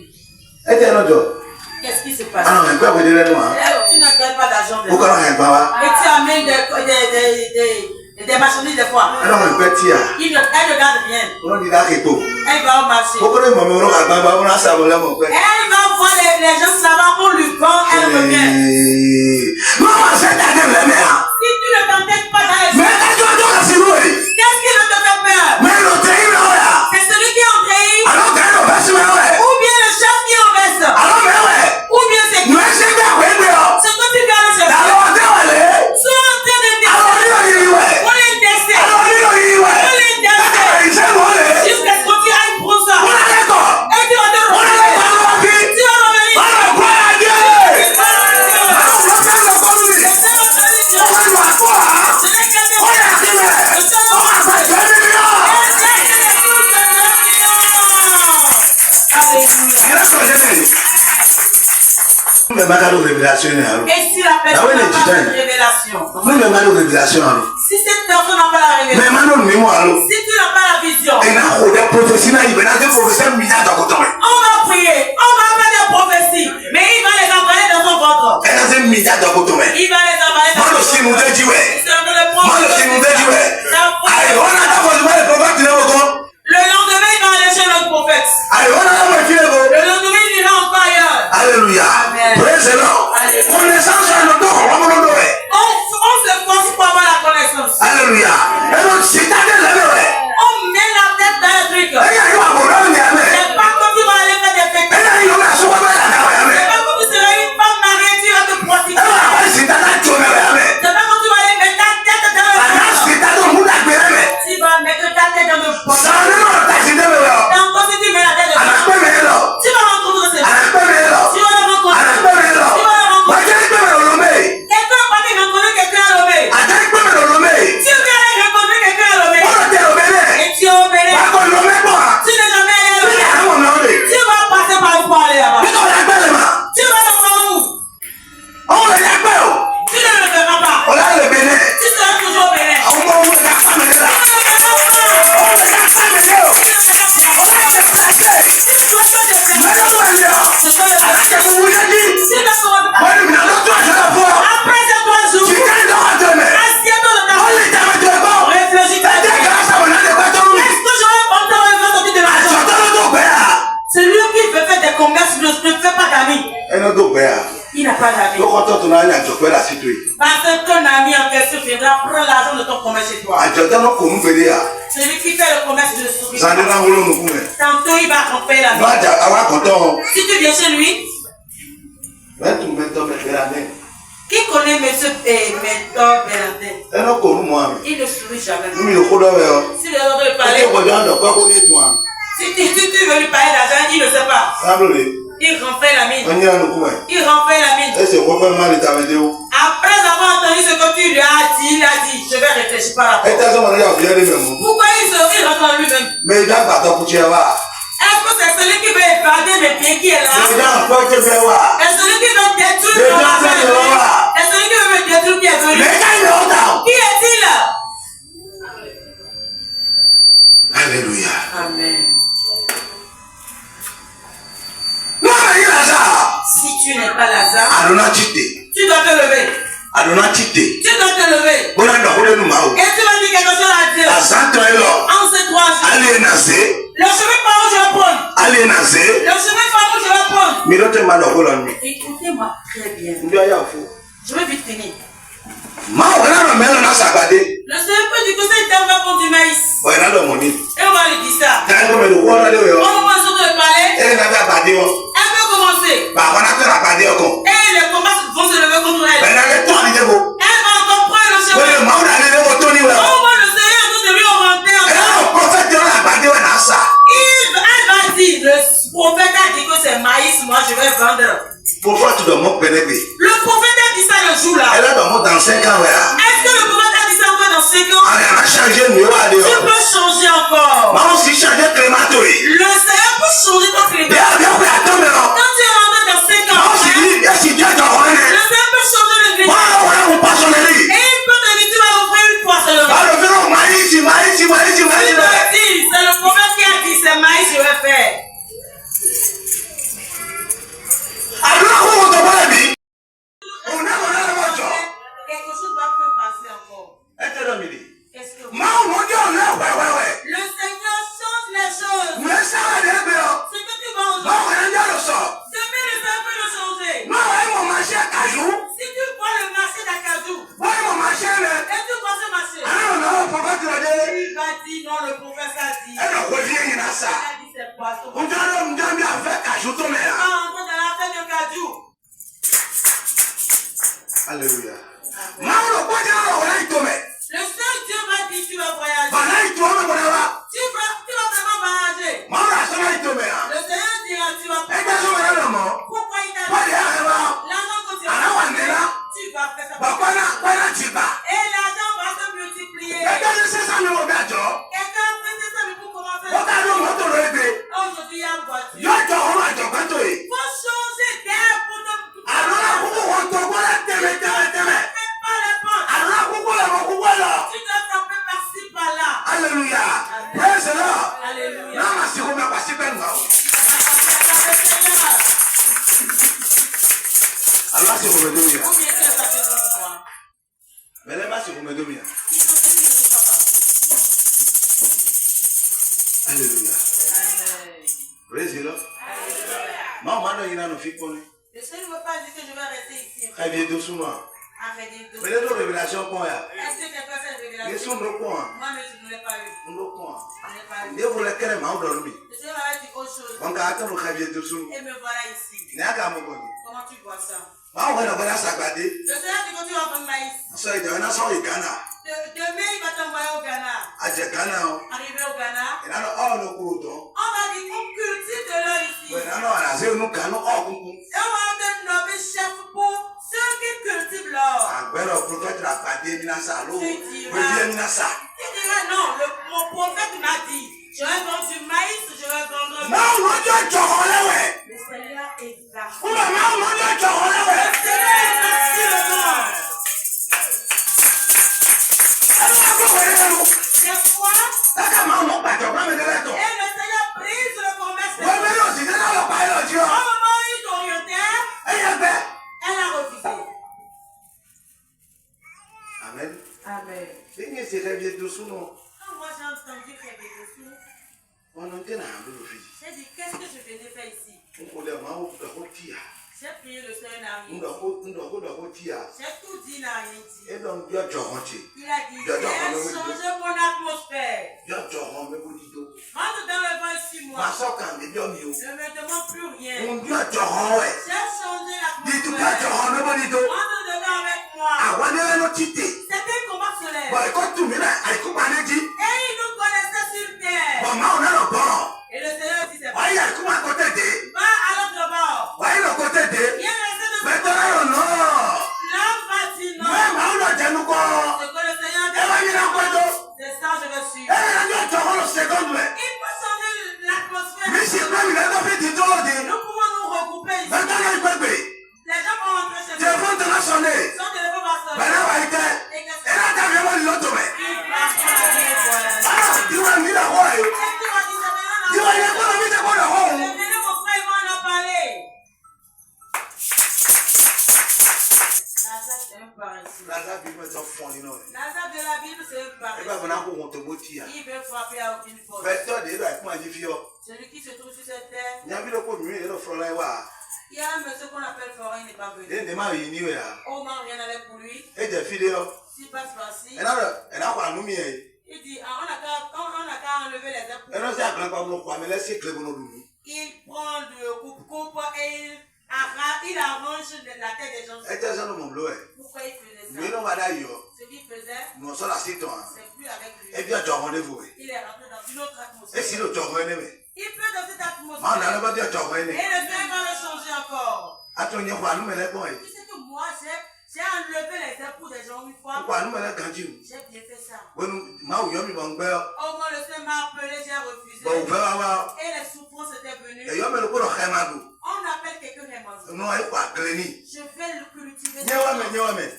Qu'est-ce qui se passe? Ah non, mais quoi, vous direz nous, hein? Tu ne gagnes pas d'argent. Pourquoi on n'a pas? Et tu amènes des marchandises des fois. Ah non, mais petit, hein? Elle ne garde rien. On dit là, qu'il faut. Elle va au marché. Pourquoi le moment où on a pas, on a ça, on a mon père. Elle va voir les gens là-bas, on lui vend, elle revient. Maman, c'est ta gueule, la mère. Si tu ne t'entêtes pas dans les Mais qu'est-ce qu'est-ce qui ne te fait peur? mais le train, là, C'est celui qui obéit. alors, quand on va se mettre, Ou bien le chef qui obéit. alors, mais ouais, Ou bien c'est nous, c'est pas vrai, mais ce que tu viens de chercher. alors, on va aller. Soit en train de Alors, tester. On les teste. alors, On les teste. c'est bon, Jusqu'à ce que tu ailles pour ça. on est d'accord. Et tu vas te On est revenir. d'accord, ok. Tu vas revenir. On va croire à Dieu. Tu vas revenir. On va faire le commun. Je vais revenir. On va le croire, hein. Je vais gagner. On est activé. On va faire 2 millions. Alléluia. Il a changé de vie. Mais ma carte de révélation est là. Et si la personne n'a pas de révélation, Mais ma carte de révélation là. si cette personne n'a pas la Mais révélation, ma non mémoire là. si tu n'as pas la vision, Et n'a pas de prophétie là, il va n'a que prophétie milliard dans votre main. on va prier, on va faire des prophéties, mais il va les envoyer dans son ventre. Elle a des milliards dans votre main. Il va les envoyer dans Moi son aussi nous ventre. te dis ouais. C'est un peu le Moi aussi nous te dis ouais. Allez, on a d'abord le prophète qui est au compte. Le lendemain, il va aller chez le prophète. Allez, on a d'abord qui est au. Le lendemain, il ira encore ailleurs. Alléluia. Amen. Praise the Lord. Alléluia. Connaissance à notre corps, on va nous donner. On se force pour avoir la connaissance. Alléluia. Et donc, si t'as des lèvres, On met la tête dans le truc. il y a eu un bonheur, mais C'est pas comme tu vas aller faire des fêtes. il y a eu un souvent de la carrière, C'est pas comme tu seras une femme mariée, tu vas te prostituer. si t'as la tournée, C'est pas comme tu vas aller mettre ta tête dans le pot. si t'as le monde à pérer, Tu vas mettre ta tête dans le pot. ça ne m'a pas dit de me voir. Et encore si tu mets la tête À la dedans, fin, mais là. tu vas rencontrer ces À la gens. fin, mais là. Tu vas les À la rencontrer. fin, mais là. Tu vas les Moi, rencontrer. j'ai pas me nommer. Quelqu'un a pas rencontré quelqu'un à Lomé. À j'ai pas me nommer. Tu vas aller rencontrer quelqu'un à Lomé. On a été au Bénin. Et tu es au Bénin. Pas qu'on nomme pas. Tu n'es jamais allé à Il y Lomé. a un moment donné. Tu vas passer par où pour aller là-bas. Mais on l'appelle les mains. Tu vas le voir où? On l'appelle. Tu ne le verras pas. On a le Bénin. Tu seras toujours au Bénin. On va ouvrir la femme de là. On va la femme de là. On va se placer. Mais non, non, non. Alors que vous vous êtes dit. Moi, je viens de toi, je la vois. Après ces 3 jours, Tu gagnes dans la demain. assieds-toi dans ta On les t'a mis de bord. réfléchis ta C'est vie. grâce à mon âme de bâton. Est-ce que je vais porter le vent sortir de Ah, l'argent? j'entends notre père. Celui qui veut faire des commerces ne fait pas d'amis. Et notre père. Il n'a pas d'amis. Donc, quand on a un adjoint à la cité. Parce que ton ami en question viendra prendre l'argent de ton commerce chez toi. Adjoint, non, comme vous faites là. Celui qui fait le commerce de souris. Ça ne va pas nous couper. Tantôt il va romper la Moi, vie. avoir content. Si tu viens chez lui, Mais tu me donnes de la main. qui connaît monsieur Mentor Bernardin? Et non, comme moi. Il ne sourit jamais. Nous, il faut le Si tu veux lui parler. parler, On regarde de quoi qu'on est toi. si tu veux lui parler d'argent, il ne sait pas. Salut. Il renfait la mine. On y a nous couper. Il renfait la mine. Et c'est quoi mal de ta vidéo? Après avoir entendu ce que tu lui as dit, il a dit, je vais réfléchir par rapport. Et t'as demandé à bien les mêmes. Pourquoi il rentre en lui-même? Mais il a pas pour tuer là. Est-ce que c'est celui qui veut évader mes pieds qui est là? Il a pas que faire là. Est-ce celui qui veut détruire Mais mon dans affaire ce est venu? là. Est-ce celui qui veut me détruire qui est venu? Mais quand il est autant. Qui est-il? Alléluia. Amen. Non, mais il a ça. Si tu n'es pas Lazare, Adona Chité. tu dois te lever. Adona Chité. Tu dois te lever. On a d'abord nous mao. Et tu vas dire quelque chose à Dieu. À centre là. En ces 3 jours. Aliénacé. Le chemin par où je vais prendre. Aliénacé. Le chemin par où je vais prendre. Mais l'autre mal au volant. Écoutez-moi très bien. Il y a un fou. Je vais vite finir. Ma on a le même dans sa badé. Le Seigneur peut dire que c'est un va prendre du maïs. Ouais, là le monnaie. Et on va lui dire ça. Quand on me le voit là le. On commence à te parler. Elle n'a pas badé. Elle peut commencer. Bah on a fait la badé encore. Et les combats vont se lever contre elle. Mais là le temps il est beau. Elle va encore prendre le Ouais, chemin. le mao là le au Tony là. Au moins le Seigneur nous de lui orienter Et là encore. le prophète de la badé on a ça. Elle va dire, le prophète a dit que c'est maïs, moi je vais vendre. Pourquoi tu dois m'en pénétrer? Le prophète a dit ça le jour là. Elle a dans 5 ans là. Est-ce que le prophète a dit ça encore dans 5 ans? Elle a changé de mieux à Tu dire. peux changer encore. Moi aussi changé de crématorie. Le Seigneur peut changer ton climat. Bien, bien, oui, attends, mais non. Quand tu es rentré dans 5 ans, Moi aussi, si Dieu t'a le ordonné. Seigneur peut changer le climat. Moi, voilà, on passe en Et élie. il peut te dire, tu vas ouvrir une poissonnerie. Ah, le vélo, maïs. Il te dit, c'est le prophète qui a dit, c'est maïs, je vais faire. quand le prophète a dit. Elle revient, il y a ça. Il a dit c'est poisson. On dit alors, on dit avec ajouté, mais là. Quand on dans la fête de Kajou. Alléluia. Maman, quoi dire alors, on a été. Le seul Dieu m'a dit tu vas voyager. Banaï, toi, mais on est là. Tu vas vraiment voyager. Maman, ça va être. Le Seigneur dira tu vas Et bien, on est là, maman. Pourquoi il t'a Pas dit de l'argent. l'argent que tu Alors, on est là. tu vas faire ça. Bah, quoi, tu vas. Et l'argent va se multiplier. Et bien, c'est ça, mais on va dire. Quelqu'un fait ça mais pour commencer. Regarde, on va te le dire. Aujourd'hui il y a une voiture. Yo, tu vas te faire toi. Faut changer d'air pour ne Alors là, pourquoi on te voit la télé. pas les portes. Alors là, pourquoi là. Tu dois frapper par-ci par-là. Alléluia. Praise the Lord. Alléluia. Non, mais si vous me passez bien, non. Alors, si vous me donnez. Combien de temps ça fait dans toi? Mais là, si vous me donnez. Il faut que tu ne sois pas. Alléluia. Amen. Praise the Lord. Alléluia. Maman, il y a une fille qu'on est. Le Seigneur ne veut pas dire que je vais rester ici. Très bien, doucement. moi. Arrêtez de. Mais les autres révélations qu'on a. Est-ce que quelqu'un fait une Ils révélation? sont nos points. Moi-même, je ne l'ai pas eu. Nos points. Je ne l'ai pas eu. Ils voulaient qu'elle m'en donne. Le Seigneur m'a dit autre chose. On a attendu très bien doucement. Et me voilà ici. N'est-ce pas mon bon? Comment tu vois ça? Maman, on va s'aggrader. Le Seigneur dit que tu vas prendre maïs. Ça, il y a un instant, il Ghana. Demain, il va t'envoyer au Ghana. À Ghana. Arrivé au Ghana, Et là, on a couru. on va dire qu'on cultive de l'eau ici. Oui, non, on a zéro, nous canons, oh, Et on va te nommer chef pour ceux qui cultivent l'or. ah, ben, le prophète l'a pas dit, Minasa, l'eau. Tu diras non, mon prophète m'a dit, je vais vendre du maïs, je vais vendre. Non, mon Dieu, tu as ouais. Le Seigneur est là. Oh, maman, mon Dieu, tu as Le ouais. Seigneur est parti le monde. Des fois, et le Seigneur brise le commerce. Au moment où il t'orientait, elle a refusé. Amen. Amen. Venez se réveiller dessous, non. Quand moi j'ai entendu faire des dessous, On a été dans le fils. j'ai dit qu'est-ce que je venais faire ici? On a dit, J'ai prié le Seigneur n'a rien. J'ai tout dit, n'a rien dit. Et donc, il y a déjà rentré. Il a dit, j'ai changé mon atmosphère. Il y a déjà rentré. Rentre dans le vent 6 mois. Ma soeur, quand il y a Ne me demande plus rien. on dit à déjà rentré. J'ai changé Dis tout à déjà l'atmosphère. rentré, mon dit. Rentre dedans avec moi. Ah, on est là, tité. C'était un combat solaire. Bon, écoute, tout, mais là, écoute, on dit. Et il nous connaissait sur terre. Bon, on a le bon. Et le Seigneur dit, c'est pas. Ouais, écoute, à côté de. Va à l'autre bord. Ouais, le côté de. Viens rester de Mais ce toi, côté. non. L'homme va dire non. Mais, on a déjà nous quoi. Ce que le Seigneur Eh, va, il a quoi dit, d'autre? c'est ça je veux suivre. Eh, il a déjà le second, mais. Il peut changer l'atmosphère. Mais si, même, il a pas fait du tout, dit. Nous pouvons nous regrouper ici. Maintenant, il peut payer. Les gens vont rentrer chez nous. Téléphone te l'a sonné. Son téléphone va sonner. Ben là, va être. Et qu'est-ce Et là, t'as vraiment l'autre, mais. qu'il va faire? Voilà. Ah, dis-moi, mis la voix, Et tu vas dire, c'est maintenant. dis-moi, il y a quoi, la vie, c'est quoi, le rond? Le ministre, mon frère, il va en parler. Lazare, c'est un paresseux. Lazare, il met son fond, il non. Lazare de la Bible, c'est un Eh ben, paresseux. on a pour on te bouti. Il veut frapper à aucune force. Ben, toi, déjà, comment dit, fille, Celui qui se trouve sur cette terre, il y a vu le coup, il y a le front là, il y a un monsieur qu'on appelle Florent, il n'est pas venu. il y a des mains réunies, là. Omar vient aller pour lui. Et des filles, S'il passe par-ci, elle a quoi, nous, mais. il dit, ah, on a qu'à enlever les Elle épaules. n'a pas grand pas mon quoi, mais laissez clé pour nous. Il prend le coupe-coupe et il arrange la tête des gens. Et t'es un homme bleu, Pourquoi il faisait mais ça? non, va d'ailleurs. Ce qu'il faisait, Nous sommes assis, toi. c'est plus avec lui. Et bien, tu as rendez-vous. Il est rentré dans une autre Et atmosphère. si le tu as rendez-vous? Il peut dans cette On atmosphère. n'allait pas dire tu as Et rendez-vous. le Seigneur va le changer encore. Attends, il y a quoi, nous, mais les points. Tu sais que moi, j'ai enlevé les époux des gens une fois. Pourquoi nous, mais les candiens? J'ai bien fait ça. Bon, ma ou yomi bangber. Au moins, le Seigneur m'a appelé, j'ai refusé. Bon, on va voir. Et les souffrances étaient venues. Et yomi le coup de Khemadou. On appelle quelqu'un Rémoise. Non, il faut gagner. Je vais le cultiver. Nyawame.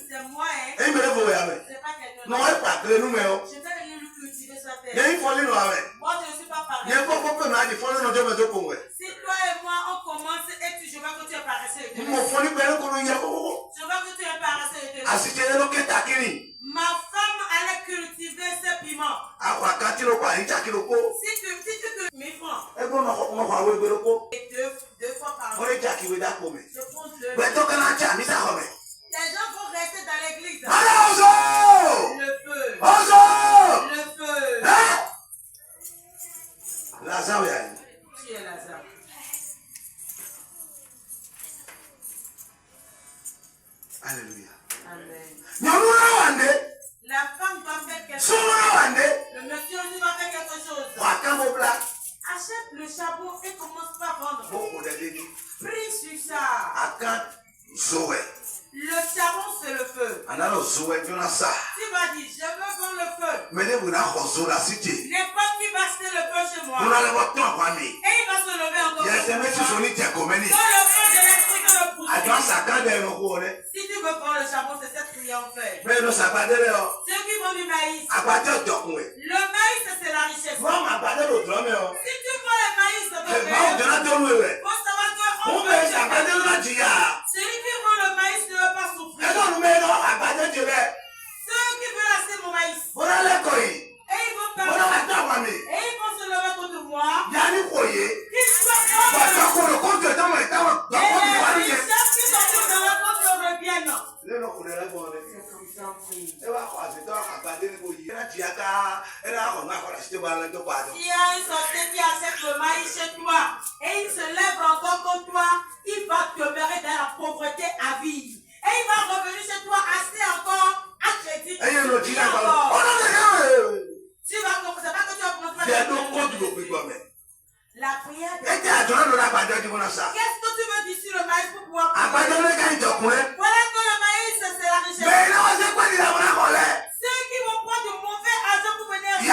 C'est moi, hein. Et il me lève au yame. C'est pas quelqu'un Non, il faut gagner nous, mais. Je vais venir le cultiver sa Il y a terre. une folie, nous, avec. Moi, je ne suis pas Il y a paresseux. un peu de mal, il faut nous dire, mais je peux. Si toi et moi, on commence et je vois que tu es paresseux. Nous, mon folie, mais nous, nous, il y a. Je vois que tu es paresseux. Assistez le loquet à Kiri. Ma femme allait cultiver ses piments. À quoi, quand il le quoi, il t'a qu'il le coup. Si tu cultives 1000 francs, Et bon, on va voir le coup. et deux fois par On an, est déjà qui veut d'accord, mais. je prends deux. Mais toi, quand on a déjà mis ça, comme. Les gens vont rester dans l'église. Allez, Ozo! Le feu. Ozo! Le feu. Hein? Lazare ya. Qui est Lazare? Alléluia. Amen. La femme doit faire quelque chose. Le monsieur aussi doit faire quelque chose. Achète le chapeau et commence pas à vendre. Prie sur ça. Le charbon, c'est le feu. Tu vas dire, je veux vendre le feu. N'importe qui va acheter le feu chez moi. Et il va se lever encore. Dans le feu électrique, le pousser. Si tu veux prendre le charbon, c'est cette prière en fait. Ceux qui vendent du maïs. Le maïs, c'est la richesse. Si tu prends le maïs, faut savoir qu'on veut celui qui vend le maïs ne veut pas souffrir. Ceux qui veulent acheter mon maïs. Et ils vont parler. Et ils vont se lever contre moi. Qu'ils soient hommes. Et les richesses qui sont dans la côte me reviennent. C'est comme ça, oui. Si il y a une sorcière qui achète le maïs chez toi et il se lève encore contre toi, il va demeurer dans la pauvreté à vie. Et il va revenir chez toi acheter encore à crédit. Tu vas commencer, pas que tu vas commencer. La prière. Qu'est-ce que tu veux dire sur le maïs pour pouvoir prier? Voilà que le maïs, c'est la richesse. Ceux qui vont prendre du mauvais argent pour venir. Ils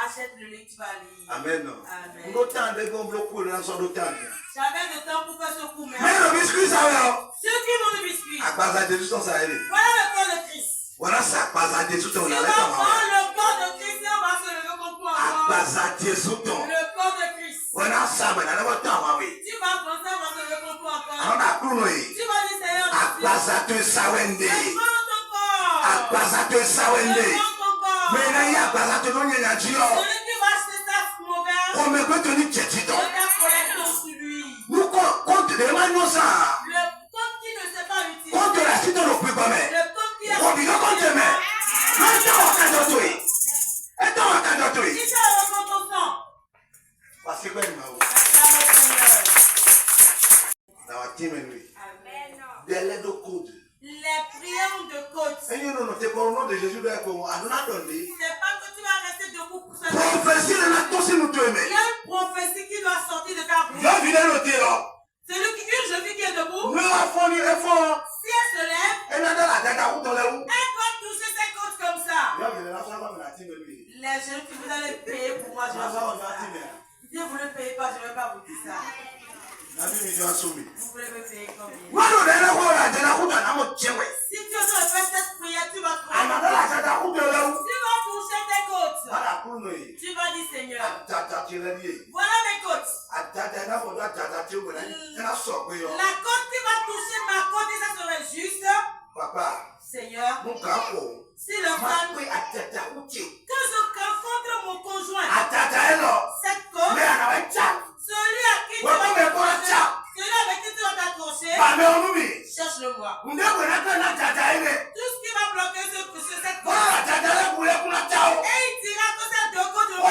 achètent le lait, tu vas lire. Amen. J'avais le temps pour faire ce coup, mais ceux qui vont le biscuit. Voilà le corps de Christ. Voilà ça, pas Jésus ton. Si on prend le corps de Christ, on va se lever contre toi encore. Le corps de Christ. Voilà ça, mais tu vas penser, on va se lever contre toi encore. Tu vas dire Seigneur, je prends ton corps. Celui qui va acheter ça mauvais, regarde pour les sur lui. Le compte qui ne s'est pas utilisé. Le compte qui a si ça remonte au sang. Les prières de côte. C'est pas que tu vas rester debout pour ça. Il y a une prophétie qui doit sortir de ta bouche. Celui qui une jeune fille qui est debout, si elle se lève, elle va toucher ses côtes comme ça. Les jeunes qui vous allez payer pour moi, je vais pas vous dire ça. Si vous ne payez pas, je ne vais pas vous dire ça. Vous voulez me payer combien? Si tu veux faire cette prière, tu vas toucher tes côtes. Tu vas dire Seigneur. Voilà qui va toucher ma côte, ça serait juste. Papa. Seigneur. Si le mal. Quand je rencontre mon conjoint. Cette côte. Celui à qui tu vas t'accrocher. Celui avec qui tu vas t'accrocher. Cherche-le-moi. Tout ce qui va bloquer cette côte. Et il dira que cette deux côtes vont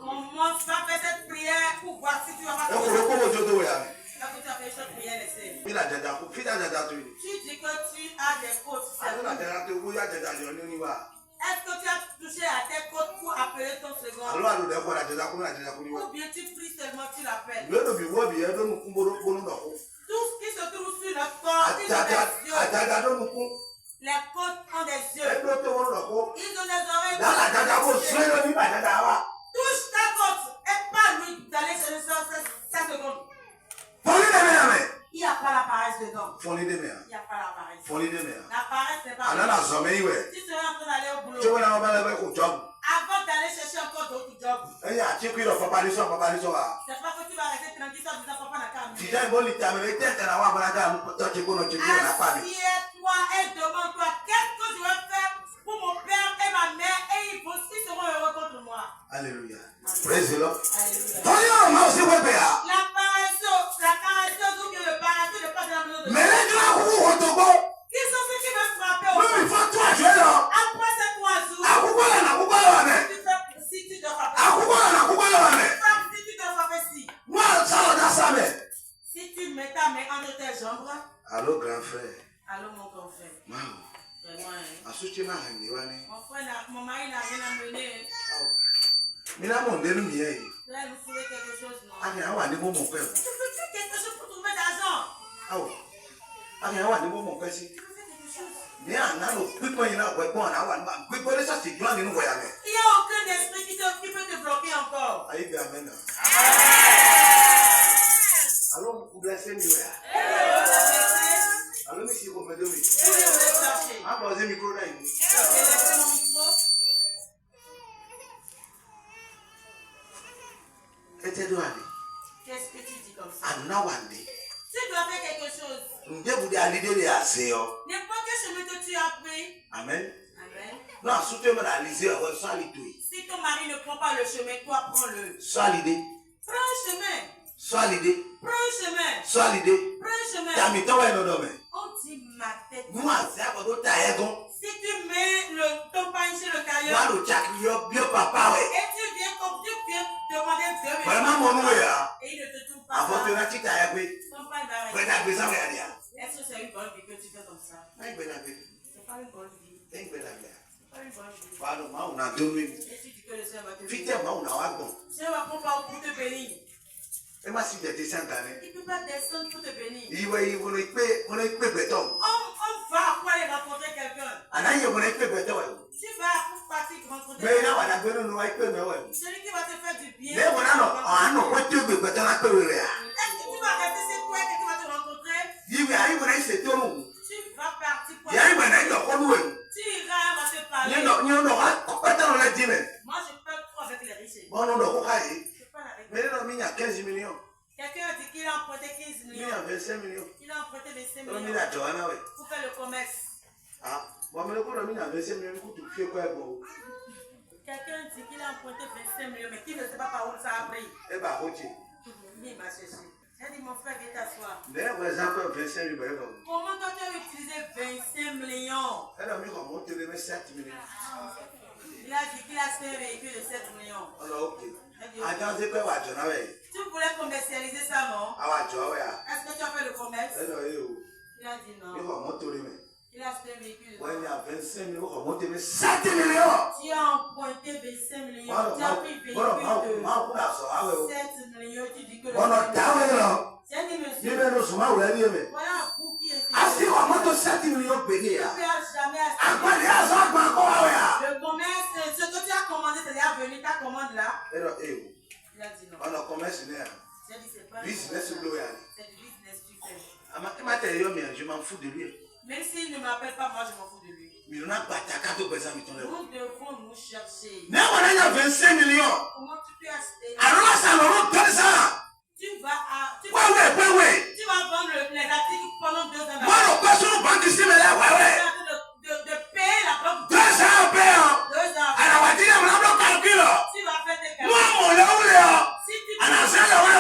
commence par faire cette prière pour voir si tu vas pas. Tu dis que tu as des côtes. Est-ce que tu as touché à tes côtes pour appeler ton second? Ou bien tu pries seulement, tu l'appelles. Tout ce qui se trouve sur le corps, ils ont des yeux. Les côtes ont des yeux. Ils ont des oreilles. Touche ta côte et pas lui d'aller chercher sa seconde. Il n'y a pas la paresse dedans. Il n'y a pas la paresse. La paresse, c'est pas. Tu serais en train d'aller au boulot. Avant d'aller chercher encore d'autres jobs. C'est pas que tu vas rester tranquille sans dire papa n'a qu'à me. Assieds-toi et demande-toi qu'est-ce que je vais faire pour mon père et ma mère et ils seront heureux contre moi. Alléluia. Praise the Lord. La paresseuse ou bien le paresseux ne pas de la maison de Dieu. Qui sont ceux qui veulent frapper au corps? Après cette oiseau, si tu dois frapper, si tu dois frapper, si tu mets ta main entre tes jambes. Allô, grand frère. Allô, mon grand frère. Vraiment, mon frère, mon mari n'a rien amené. Là, il nous faudrait quelque chose, non? Tu fais quelque chose pour trouver d'argent. Tu fais quelque chose. Il n'y a aucun esprit qui peut te bloquer encore. Allô, vous blessez nous. Allô, monsieur, vous me donnez. Posez le micro là. Qu'est-ce que tu dis comme ça? Tu dois faire quelque chose. N'importe quel chemin que tu as pris. Amen. Amen. Si ton mari ne prend pas le chemin, toi prends-le. Prends le chemin. Prends le chemin. Prends le chemin. On dit ma tête. Si tu mets ton pain chez le tailleur. Et tu viens demander 2 000. Et il ne te trouve pas. Ton pain va rester. Est-ce que c'est une bonne vie que tu fais comme ça? C'est pas une bonne vie. C'est pas une bonne vie. Et tu dis que le Seigneur va te bénir. Le Seigneur va prendre pas pour te bénir. Il ne peut pas descendre pour te bénir. On va pour aller rencontrer quelqu'un. Tu vas pour partir rencontrer quelqu'un. Celui qui va te faire du bien. Est-ce que tu vas rester chez toi et quelqu'un va te rencontrer? Tu vas partir pour aller. Tu iras, on va te parler. Moi, je parle trop avec les riches. Je parle avec les riches. 15 millions. Quelqu'un a dit qu'il a emprunté 15 millions. Il a 25 millions. Il a emprunté 25 millions. Pour faire le commerce. Quelqu'un dit qu'il a emprunté 25 millions, mais qui ne sait pas par où ça a pris. Il m'a cherché. J'ai dit, mon frère, viens t'asseoir. Comment toi tu as utilisé 25 millions? Il a dit qu'il a acheté un véhicule de 7 millions. Tu voulais commercialiser ça, non? Est-ce que tu as fait le commerce? Il a dit non. Il a acheté un véhicule. Tu as emprunté 25 millions. Tu as pris véhicule de 7 millions. Tu dis que le c'est dit monsieur. Voilà un coup qui est fait. Tu ne peux jamais acheter. Le commerce, ce que tu as commandé, c'est-à-dire venu ta commande là. Il a dit non. J'ai dit c'est pas business. C'est du business tu fais. Je m'en fous de lui. Même s'il ne m'appelle pas, moi je m'en fous de lui. Nous devons nous chercher. Ne voilà, il y a 25 millions. Comment tu peux acheter? Alors, ça me rend comme ça. Tu vas Ouais. vendre les articles pendant 2 ans. Moi, le poisson, banque ici, mais là, ouais. De payer la banque. 2 ans, on paye. 2 ans. Alors, on va dire, on a un calcul. Tu vas faire tes calculs. Moi, mon là, Si tu alors, ça, là, on a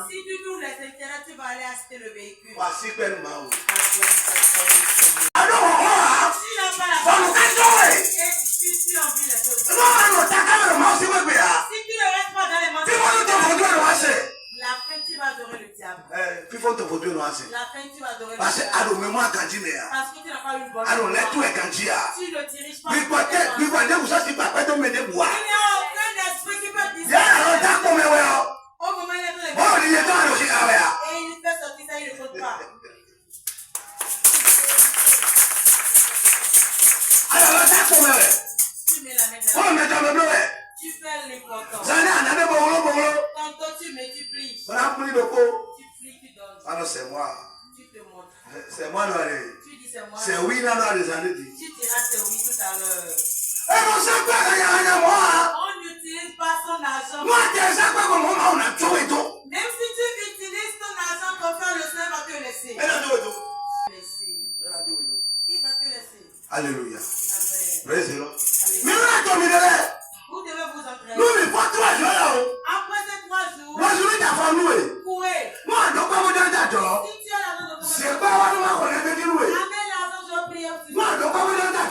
Si tu trouves les intérêts, tu vas aller acheter le véhicule. voici quel mal. Si tu Alors, n'as pas la on banque, va jouer. et si tu envies les choses. Non, t'as quand même le mal, c'est quoi, bien. Si tu ne restes pas dans les Puis, moi, nous t'avons donné le marché. la fin, tu vas adorer le diable. Puis, faut te faut donner le marché. La fin, tu vas adorer le Parce que, diable. alors, mais moi, quand tu m'es. Parce que tu n'as pas une bonne Alors, là, tout foi. est quand tu as. Tu ne diriges pas. Puis, vous savez, si papa te met des bois. Il n'y a aucun esprit qui peut Il y a un temps comme ouais. Au moment où il est dans les Bon, il est dans le chien, ouais. et il fait sortir ça, il ne faute pas. Alors, le temps comme ouais. Tu mets la main On dedans. met dans le bleu, ouais. Tu fais l'important. J'en ai un année, bon. Tantôt tu multiplies. On a pris le pot. Tu plies, tu donnes. Ah non, c'est moi. Tu te montres. C'est moi, là. Tu dis c'est moi. C'est oui, là, les années dit. Tu diras c'est oui tout à l'heure. Eh, non, c'est quoi, il y a moi. On n'utilise pas son argent. Moi, c'est ça, quoi, comme on a tout et tout. Même si tu utilises ton argent comme ça, le Seigneur va te laisser. Elle a tout et tout. Laisser. Elle a tout et tout. Il va te laisser. Alléluia. Amen. Praise the Lord. Alléluia. Mais on a tout mis de l'air. Vous devez vous entraîner. Nous, il faut 3 jours là-haut. Après ces 3 jours, Moi, je vais t'avoir loué. courez. Moi, donc, comment tu as dit? Si tu as l'argent de C'est pas moi, je vais te louer. amène l'argent, je vais prier aussi. Moi, donc, comment tu as dit?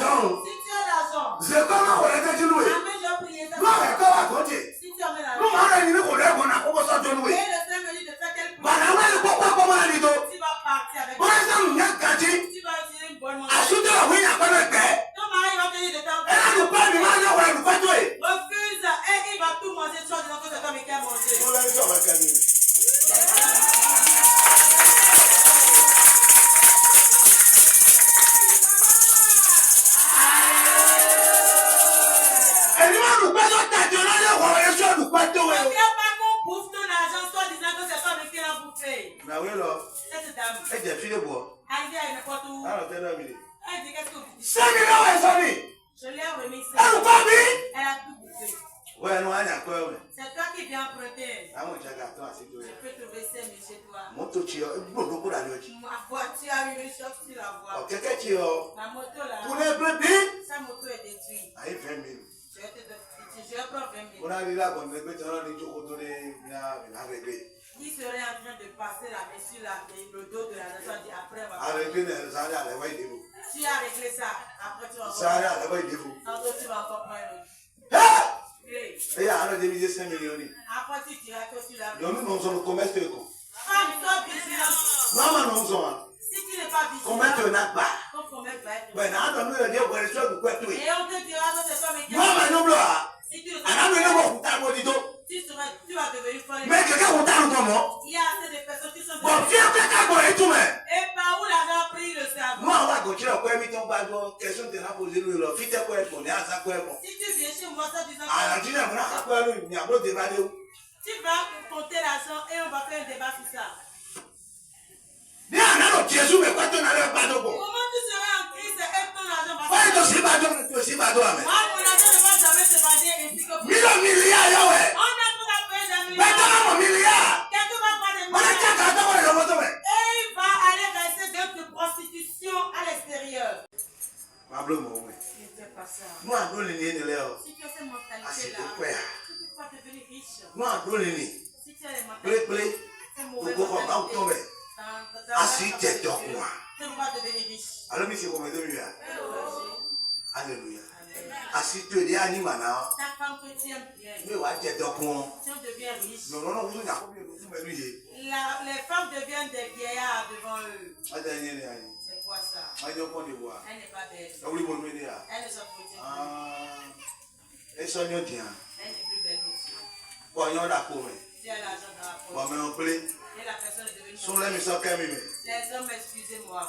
Si tu as l'argent, C'est pas moi, je vais te louer. amène, je vais prier. Moi, je vais te côté. Si tu amènes Nous, l'argent, on a une idée qu'on a commencé à te et louer. le Seigneur me dit de faire quelle Bah, prière. là, ouais, pourquoi, comment on a dit tout? Tu vas partir avec Pour l'instant, nous, il y a gâté. Tu vas utiliser une bonne À monnaie. soutenir la oui, il y a pas de paix. Ton mari va te dire de faire. Elle a nous pas, nous, on a nous pas tué. Refuse et il va tout manger, soit disant que c'est toi qui as mangé. On l'a dit, on va calmer. Elle dit, nous pas sur ta gueule, on va sur nous pas Ne tué. viens pas qu'on bouffe ton argent, soit disant que c'est toi qui l'as bouffé. Mais oui, là, Cette dame, elle dit, fille de bois. elle vient à n'importe où. Alors, t'es là, Mili. Elle dit qu'est-ce que vous dites? 5 millions, ouais, Samy. Je l'ai remis ça. Elle nous pas mis. Elle a tout bouffé. Ouais, non, elle a quoi, ouais. C'est toi qui viens emprunter. Ah, mon Dieu, attends, c'est tout. Je peux trouver 5 000 chez toi. Mon taux, tu as beaucoup d'années. Ma voiture a eu une choc sur la voie. Quelqu'un qui a. Ma moto là, Pour les bébés. sa moto est détruite. Ah, il 20 000. Je vais prendre 20 000. On a dit là, bon, les bébés, on a dit qu'on donné, il a réglé. Il serait en train de passer la main sur le dos de la nation. Dit après, on va A réglé, ça allait à la veille de vous. Tu as réglé ça. Après, tu vas encore. Ça allait à la veille de vous. Tantôt, tu vas encore prendre l'autre. Ah! Oui. Et il y a un divisé 5 millions. Après, tu diras que tu l'as vu. Donc, nous sommes commerce de con. Femme, sois vigilant. Maman, nous sommes. Si tu n'es pas vigilant, Commerce de n'a pas. ton commerce va être. Ben, on a nous le dire, on va sur le quoi tout. Et on te dira que c'est toi, mais Maman, nous là. si tu ne On a mis le mot pour t'avoir dit tout. tu vas devenir folle. Mais quelqu'un vous t'a comment? Il y a assez de personnes qui sont Bon, viens, quelqu'un pour tout, mais. Et par où l'argent a pris le cerveau? Moi, on va continuer à quoi éviter, on va dire, question de la poser, nous, le fit, quoi, qu'on est à ça, quoi, bon. Si tu viens chez moi, ça disant Ah, la que Guinée, on a quoi, nous, il y a d'autres débats de où? tu vas compter l'argent et on va faire un débat sur ça. Bien, on a notre Jésus, mais quoi, tu n'as pas de bon. Comment tu seras en crise et ton argent va Faut être aussi bateau, aussi bateau, mais. Moi, mon argent ne va jamais s'évader ainsi que pour. Milliards, ouais. On a tout à faire des Mais milliards. t'as un milliard. Quelqu'un va prendre des On a milliards. qu'à t'attendre, on est dans votre main. Et il va aller verser de prostitution à l'extérieur. Pablo, mon ouais. Ne fais pas ça. Nous, à nous, les niais, là. Si tu as cette Ah, c'est mentalité-là, quoi? tu ne peux pas devenir riche. Nous, à nous, les niais. Si tu as les Plé, mentalités, plé. c'est Pour mauvais qu'on va mentalité. tomber. Ah, si, t'es donc, moi. Tu ne peux pas devenir riche. Alors, monsieur, combien de milliards? Ta Alléluia. Ah, si tu es des animaux, femme que tu aimes bien, mais ouais, t'es donc, moi. si on devient riche, Non, non, non, vous n'avez pas vous me lui. les femmes deviennent des vieillards devant eux. Ah, dernier, C'est quoi ça? ah, il y a pas de voix. Elle n'est pas belle. Ah, oui, bon, mais là. Elle ne s'entretient plus. Ah, et ça, il y a bien. Elle n'est plus belle aussi. Bon, il y a d'accord, mais. Tu as l'argent dans la poche. Bon, mais on plaît. Et la personne est devenue. Sont là, mais ça, quand même. Les hommes, excusez-moi.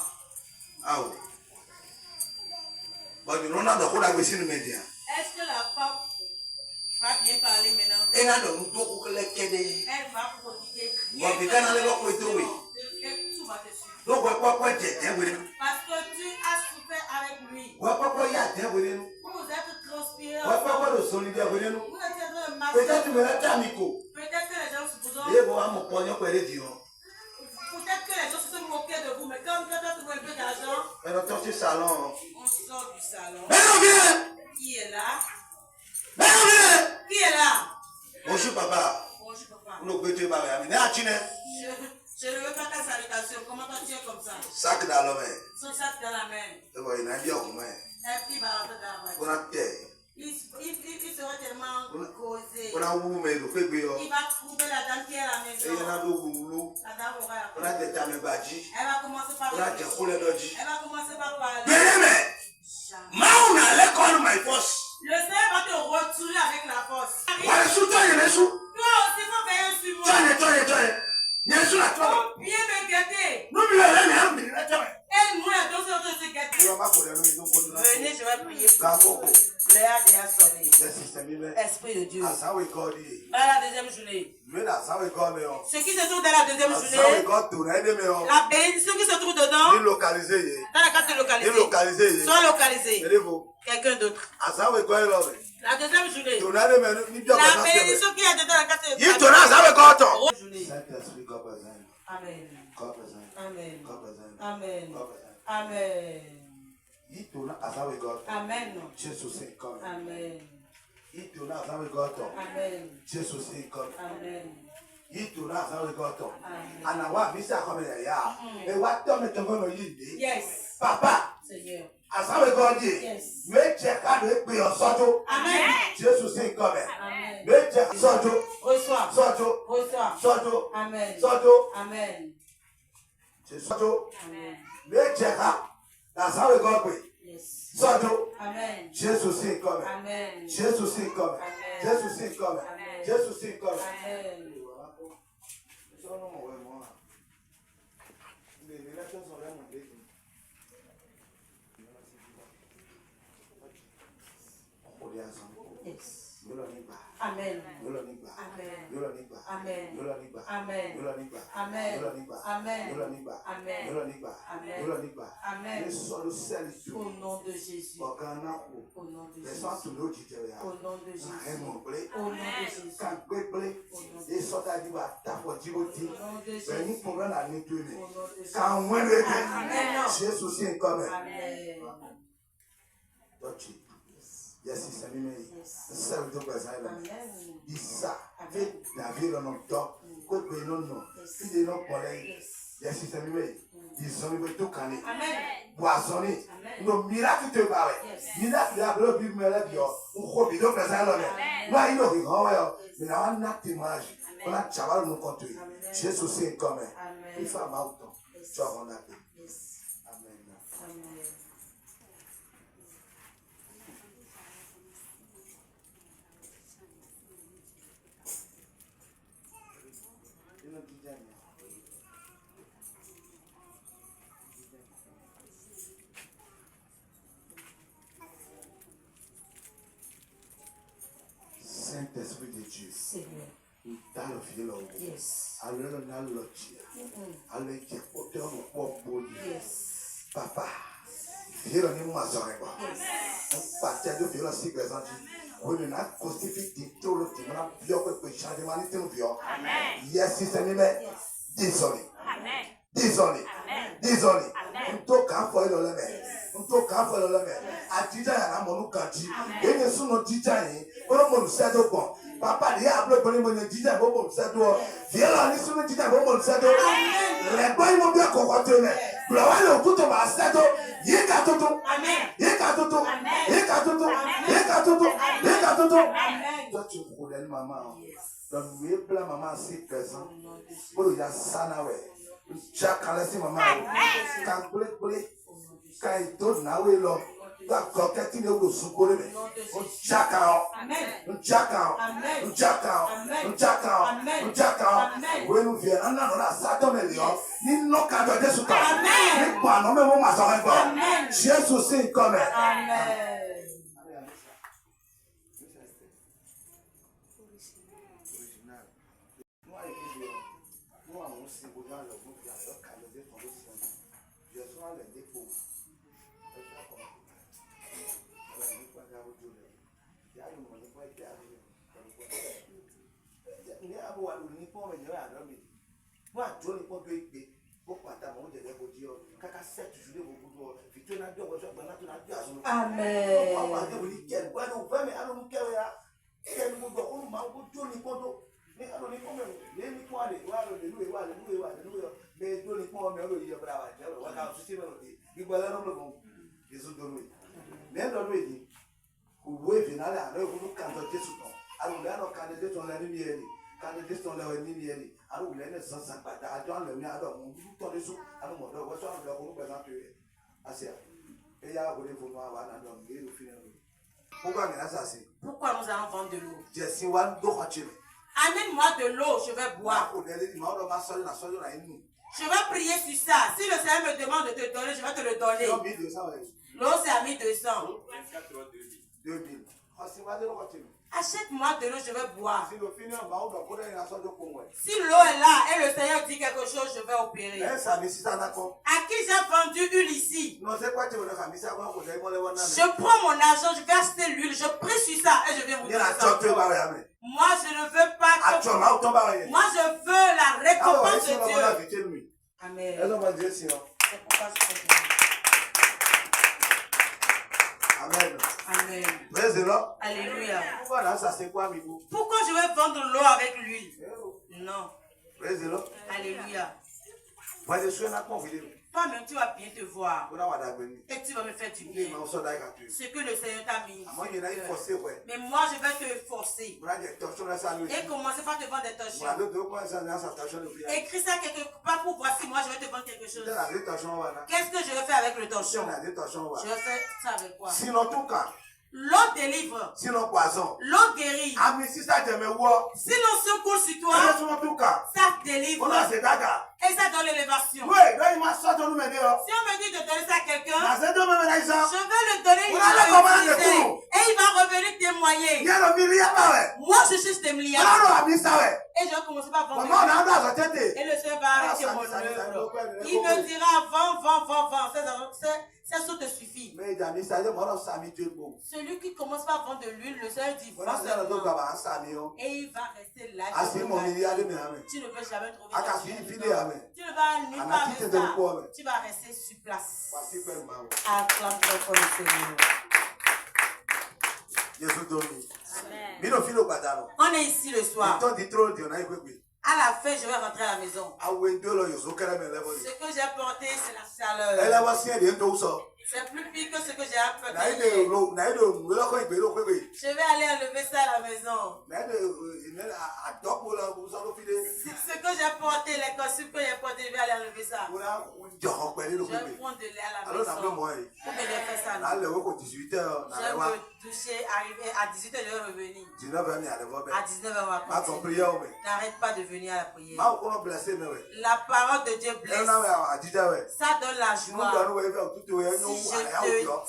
Ah, oui. Bon, nous, on a de quoi avec les médias. Est-ce que la femme va bien parler maintenant? Et là, nous, beaucoup les quêtes. Elle va prodiguer Bon, mais quand on est là, quoi, tout, oui. Et tout va te suivre. Donc, quoi, t'es, oui. Parce que tu as fait avec lui. Vous êtes transpiré. Vous êtes Vous êtes en train de marcher. peut-être que les gens se posent. Peut-être que les gens se moquaient de vous, mais comme toi, tu vois un peu d'argent, on sort du salon. Qui est là? Qui est là? Bonjour papa. Bonjour papa. Je Je ne veux pas ta salutation. Comment tu es comme ça? Sac dans la main. Son sac dans la main. Et puis, il a dit au moins. Et puis, il va rentrer dans la voiture. Il sera tellement causé. Il va trouver la dame qui est à la maison. La dame aura la Elle va commencer par parler. Le Seigneur va te retourner avec la force. Toi aussi, faut veiller sur moi. Ton pied me guetter. Et nous, les deux autres se guetter. Venez, je vais prier pour vous. L'heure a déjà sonné. Esprit de Dieu. Voilà la deuxième journée. Ce qui se trouve dans la deuxième journée, la bénédiction qui se trouve dedans, dans la carte localisée, soit localisée. Quelqu'un d'autre. La deuxième journée, la bénédiction qui est dedans dans la carte localisée. Amen. Amen. Amen. Amen. Amen. Jesus is coming. Amen. Amen. Jesus is coming. Amen. Yes. Papa. Seigneur. Yes. Amen. Jesus is coming. Amen. Sojo. Reçois. Sojo. Reçois. Sojo. Amen. Sojo. Amen. Sojo. Amen. That's how we got it. Yes. Sojo. Amen. Jesus is coming. Amen. Jesus is coming. Amen. Jesus is coming. Amen. Jesus is coming. Amen. Yes. Amen. Amen. Amen. Amen. Amen. Amen. Amen. Amen. Au nom de Jésus. Au nom de Jésus. Au nom de Jésus. Au nom de Jésus. Au nom de Jésus. Jesus is coming. Amen. Yes, it's a name. Serve the president. Amen. Isa, David on top. Good way, no. If they don't play, yes, it's a name. It's only to can. Amen. Was on it. No miracle to buy it. Miracle, I will be melody. Who hope you don't present on it. Why you know how well? We are not too much. But that child no country. Jesus is coming. If I'm out, job on that. Amen. Amen. Saint-Esprit de Dieu. Seigneur. Dans le fiel, Yes. alors on a l'autre. Alors il y a auteur de quoi poli. Yes. Papa, fiel on est moins zoré quoi. On partait de fiel aussi présent. Oui, mais n'a constitué des taux qui m'ont bien que changement n'était pas bien. Yes, c'est un émet. Désolé. Désolé. Désolé. On toque un fois dans le mer. On toque un fois dans le mer. À Tija, il y a un monou kanji. Et il y a son nom Tija. On a mon sait de bon. Papa, il y a un peu de mon Tija. Bon, mon sait de bon. Viens là, il y a son Tija. Bon, mon sait de bon. Les boys m'ont bien concocté. Gloire le tout au bas sait de. Yé katoto. Yé katoto. Yé katoto. Yé katoto. Yé katoto. Toi, tu problème, maman. Donc, oui, plein maman, c'est présent. Pour il y a ça, là, ouais. Chaque année, c'est maman. Quand quand il tourne, là, oui, là. Quand coquette, il est au soukou, mais. Chaque année. Chaque année. Chaque année. Chaque année. Chaque année. Oui, nous venons, on a ça, ton million. Ni non, quand on est sous toi. Ni quoi, non, mais mon maçon est pas. Jésus, c'est comme. Amen. Pourquoi nous allons vendre de l'eau? Amène-moi de l'eau, je vais boire. Je vais prier sur ça. Si le Seigneur me demande de te donner, je vais te le donner. L'eau, c'est à 1200. 2000. Achète-moi de l'eau, je vais boire. Si l'eau est là et le Seigneur dit quelque chose, je vais opérer. À qui j'ai vendu l'huile ici? Je prends mon argent, je vais acheter l'huile, je prie sur ça et je vais vous donner ça. Moi, je ne veux pas que... Moi, je veux la récompense de Dieu. Amen. C'est pourquoi je fais ça. Amen. Amen. Alléluia. Pourquoi je vais vendre l'eau avec l'huile? Non. Alléluia. Toi-même, tu vas bien te voir. Et tu vas me faire du bien. Ce que le Seigneur t'a mis. Mais moi, je vais te forcer. Et commencer par te vendre des torchons. Écris ça quelque part pour voir si moi je vais te vendre quelque chose. Qu'est-ce que je vais faire avec le torchon? Je vais faire ça avec quoi? L'eau délivre. L'eau guérit. Si l'on secoue sur toi, ça délivre. Et ça donne l'élévation. Si on me dit de donner ça à quelqu'un, je vais le donner, il va l'utiliser. Et il va revenir témoigner. Moi, je cherche des milliards. Et je vais commencer par vendre. Et le Seigneur va arrêter mon œuvre. Il me dira, vends. Ça te suffit. Celui qui commence par vendre de l'huile, le Seigneur dit, vends seulement. Et il va rester là. Tu ne peux jamais trouver ça. Tu ne vas nulle part avec ça. Tu vas rester sur place. Acclame-toi pour le Seigneur. On est ici le soir. À la fin, je vais rentrer à la maison. Ce que j'ai porté, c'est la chaleur. C'est plus pire que ce que j'ai apporté. Je vais aller enlever ça à la maison. Ce que j'ai porté, les costumes que j'ai portés, je vais aller enlever ça. Je vais prendre de lait à la maison. Pour que je fasse ça. Je vais me doucher, arriver à 18h, je vais revenir. À 19h, on va continuer. N'arrête pas de venir à la prière. La parole de Dieu blesse. Ça donne la joie. Si je te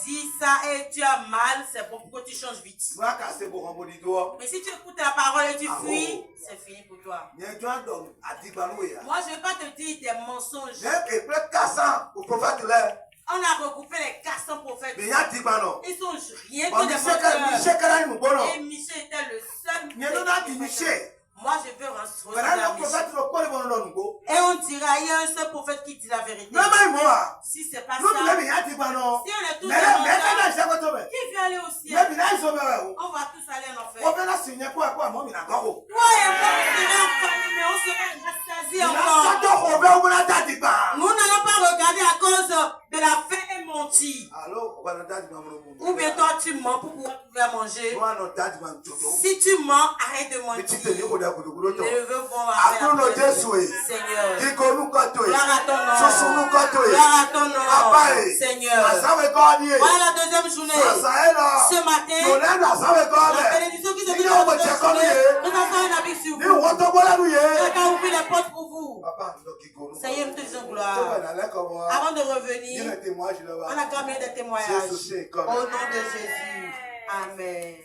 dis ça et tu as mal, c'est bon pour que tu changes vite. Mais si tu écoutes la parole et tu fuis, c'est fini pour toi. Moi, je ne vais pas te dire des mensonges. On a regroupé les 400 prophètes. Ils sont rien que des menteurs. Et Michel était le seul. Moi, je veux recevoir la mission. Et on dira, il y a un seul prophète qui dit la vérité. Si c'est pas ça, si on est tous des menteurs, qui veut aller au ciel? On va tous aller en enfer. Toi et moi, on serait en famille, mais on serait rassasiés encore. Nous n'allons pas regarder à cause de la faim et mentir. Ou bien toi, tu mens pour pouvoir manger. Si tu mens, arrête de mentir. Ne veux voir Seigneur. Gloire à ton nom. Gloire à ton nom. Seigneur. Voilà la deuxième journée. Ce matin, la bénédiction qui se fait dans la deuxième journée, nous avons un habit sur vous. Quelqu'un ouvre les portes pour vous. Seigneur, nous te disons gloire. Avant de revenir, on a quand même des témoignages. Au nom de Jésus. Amen.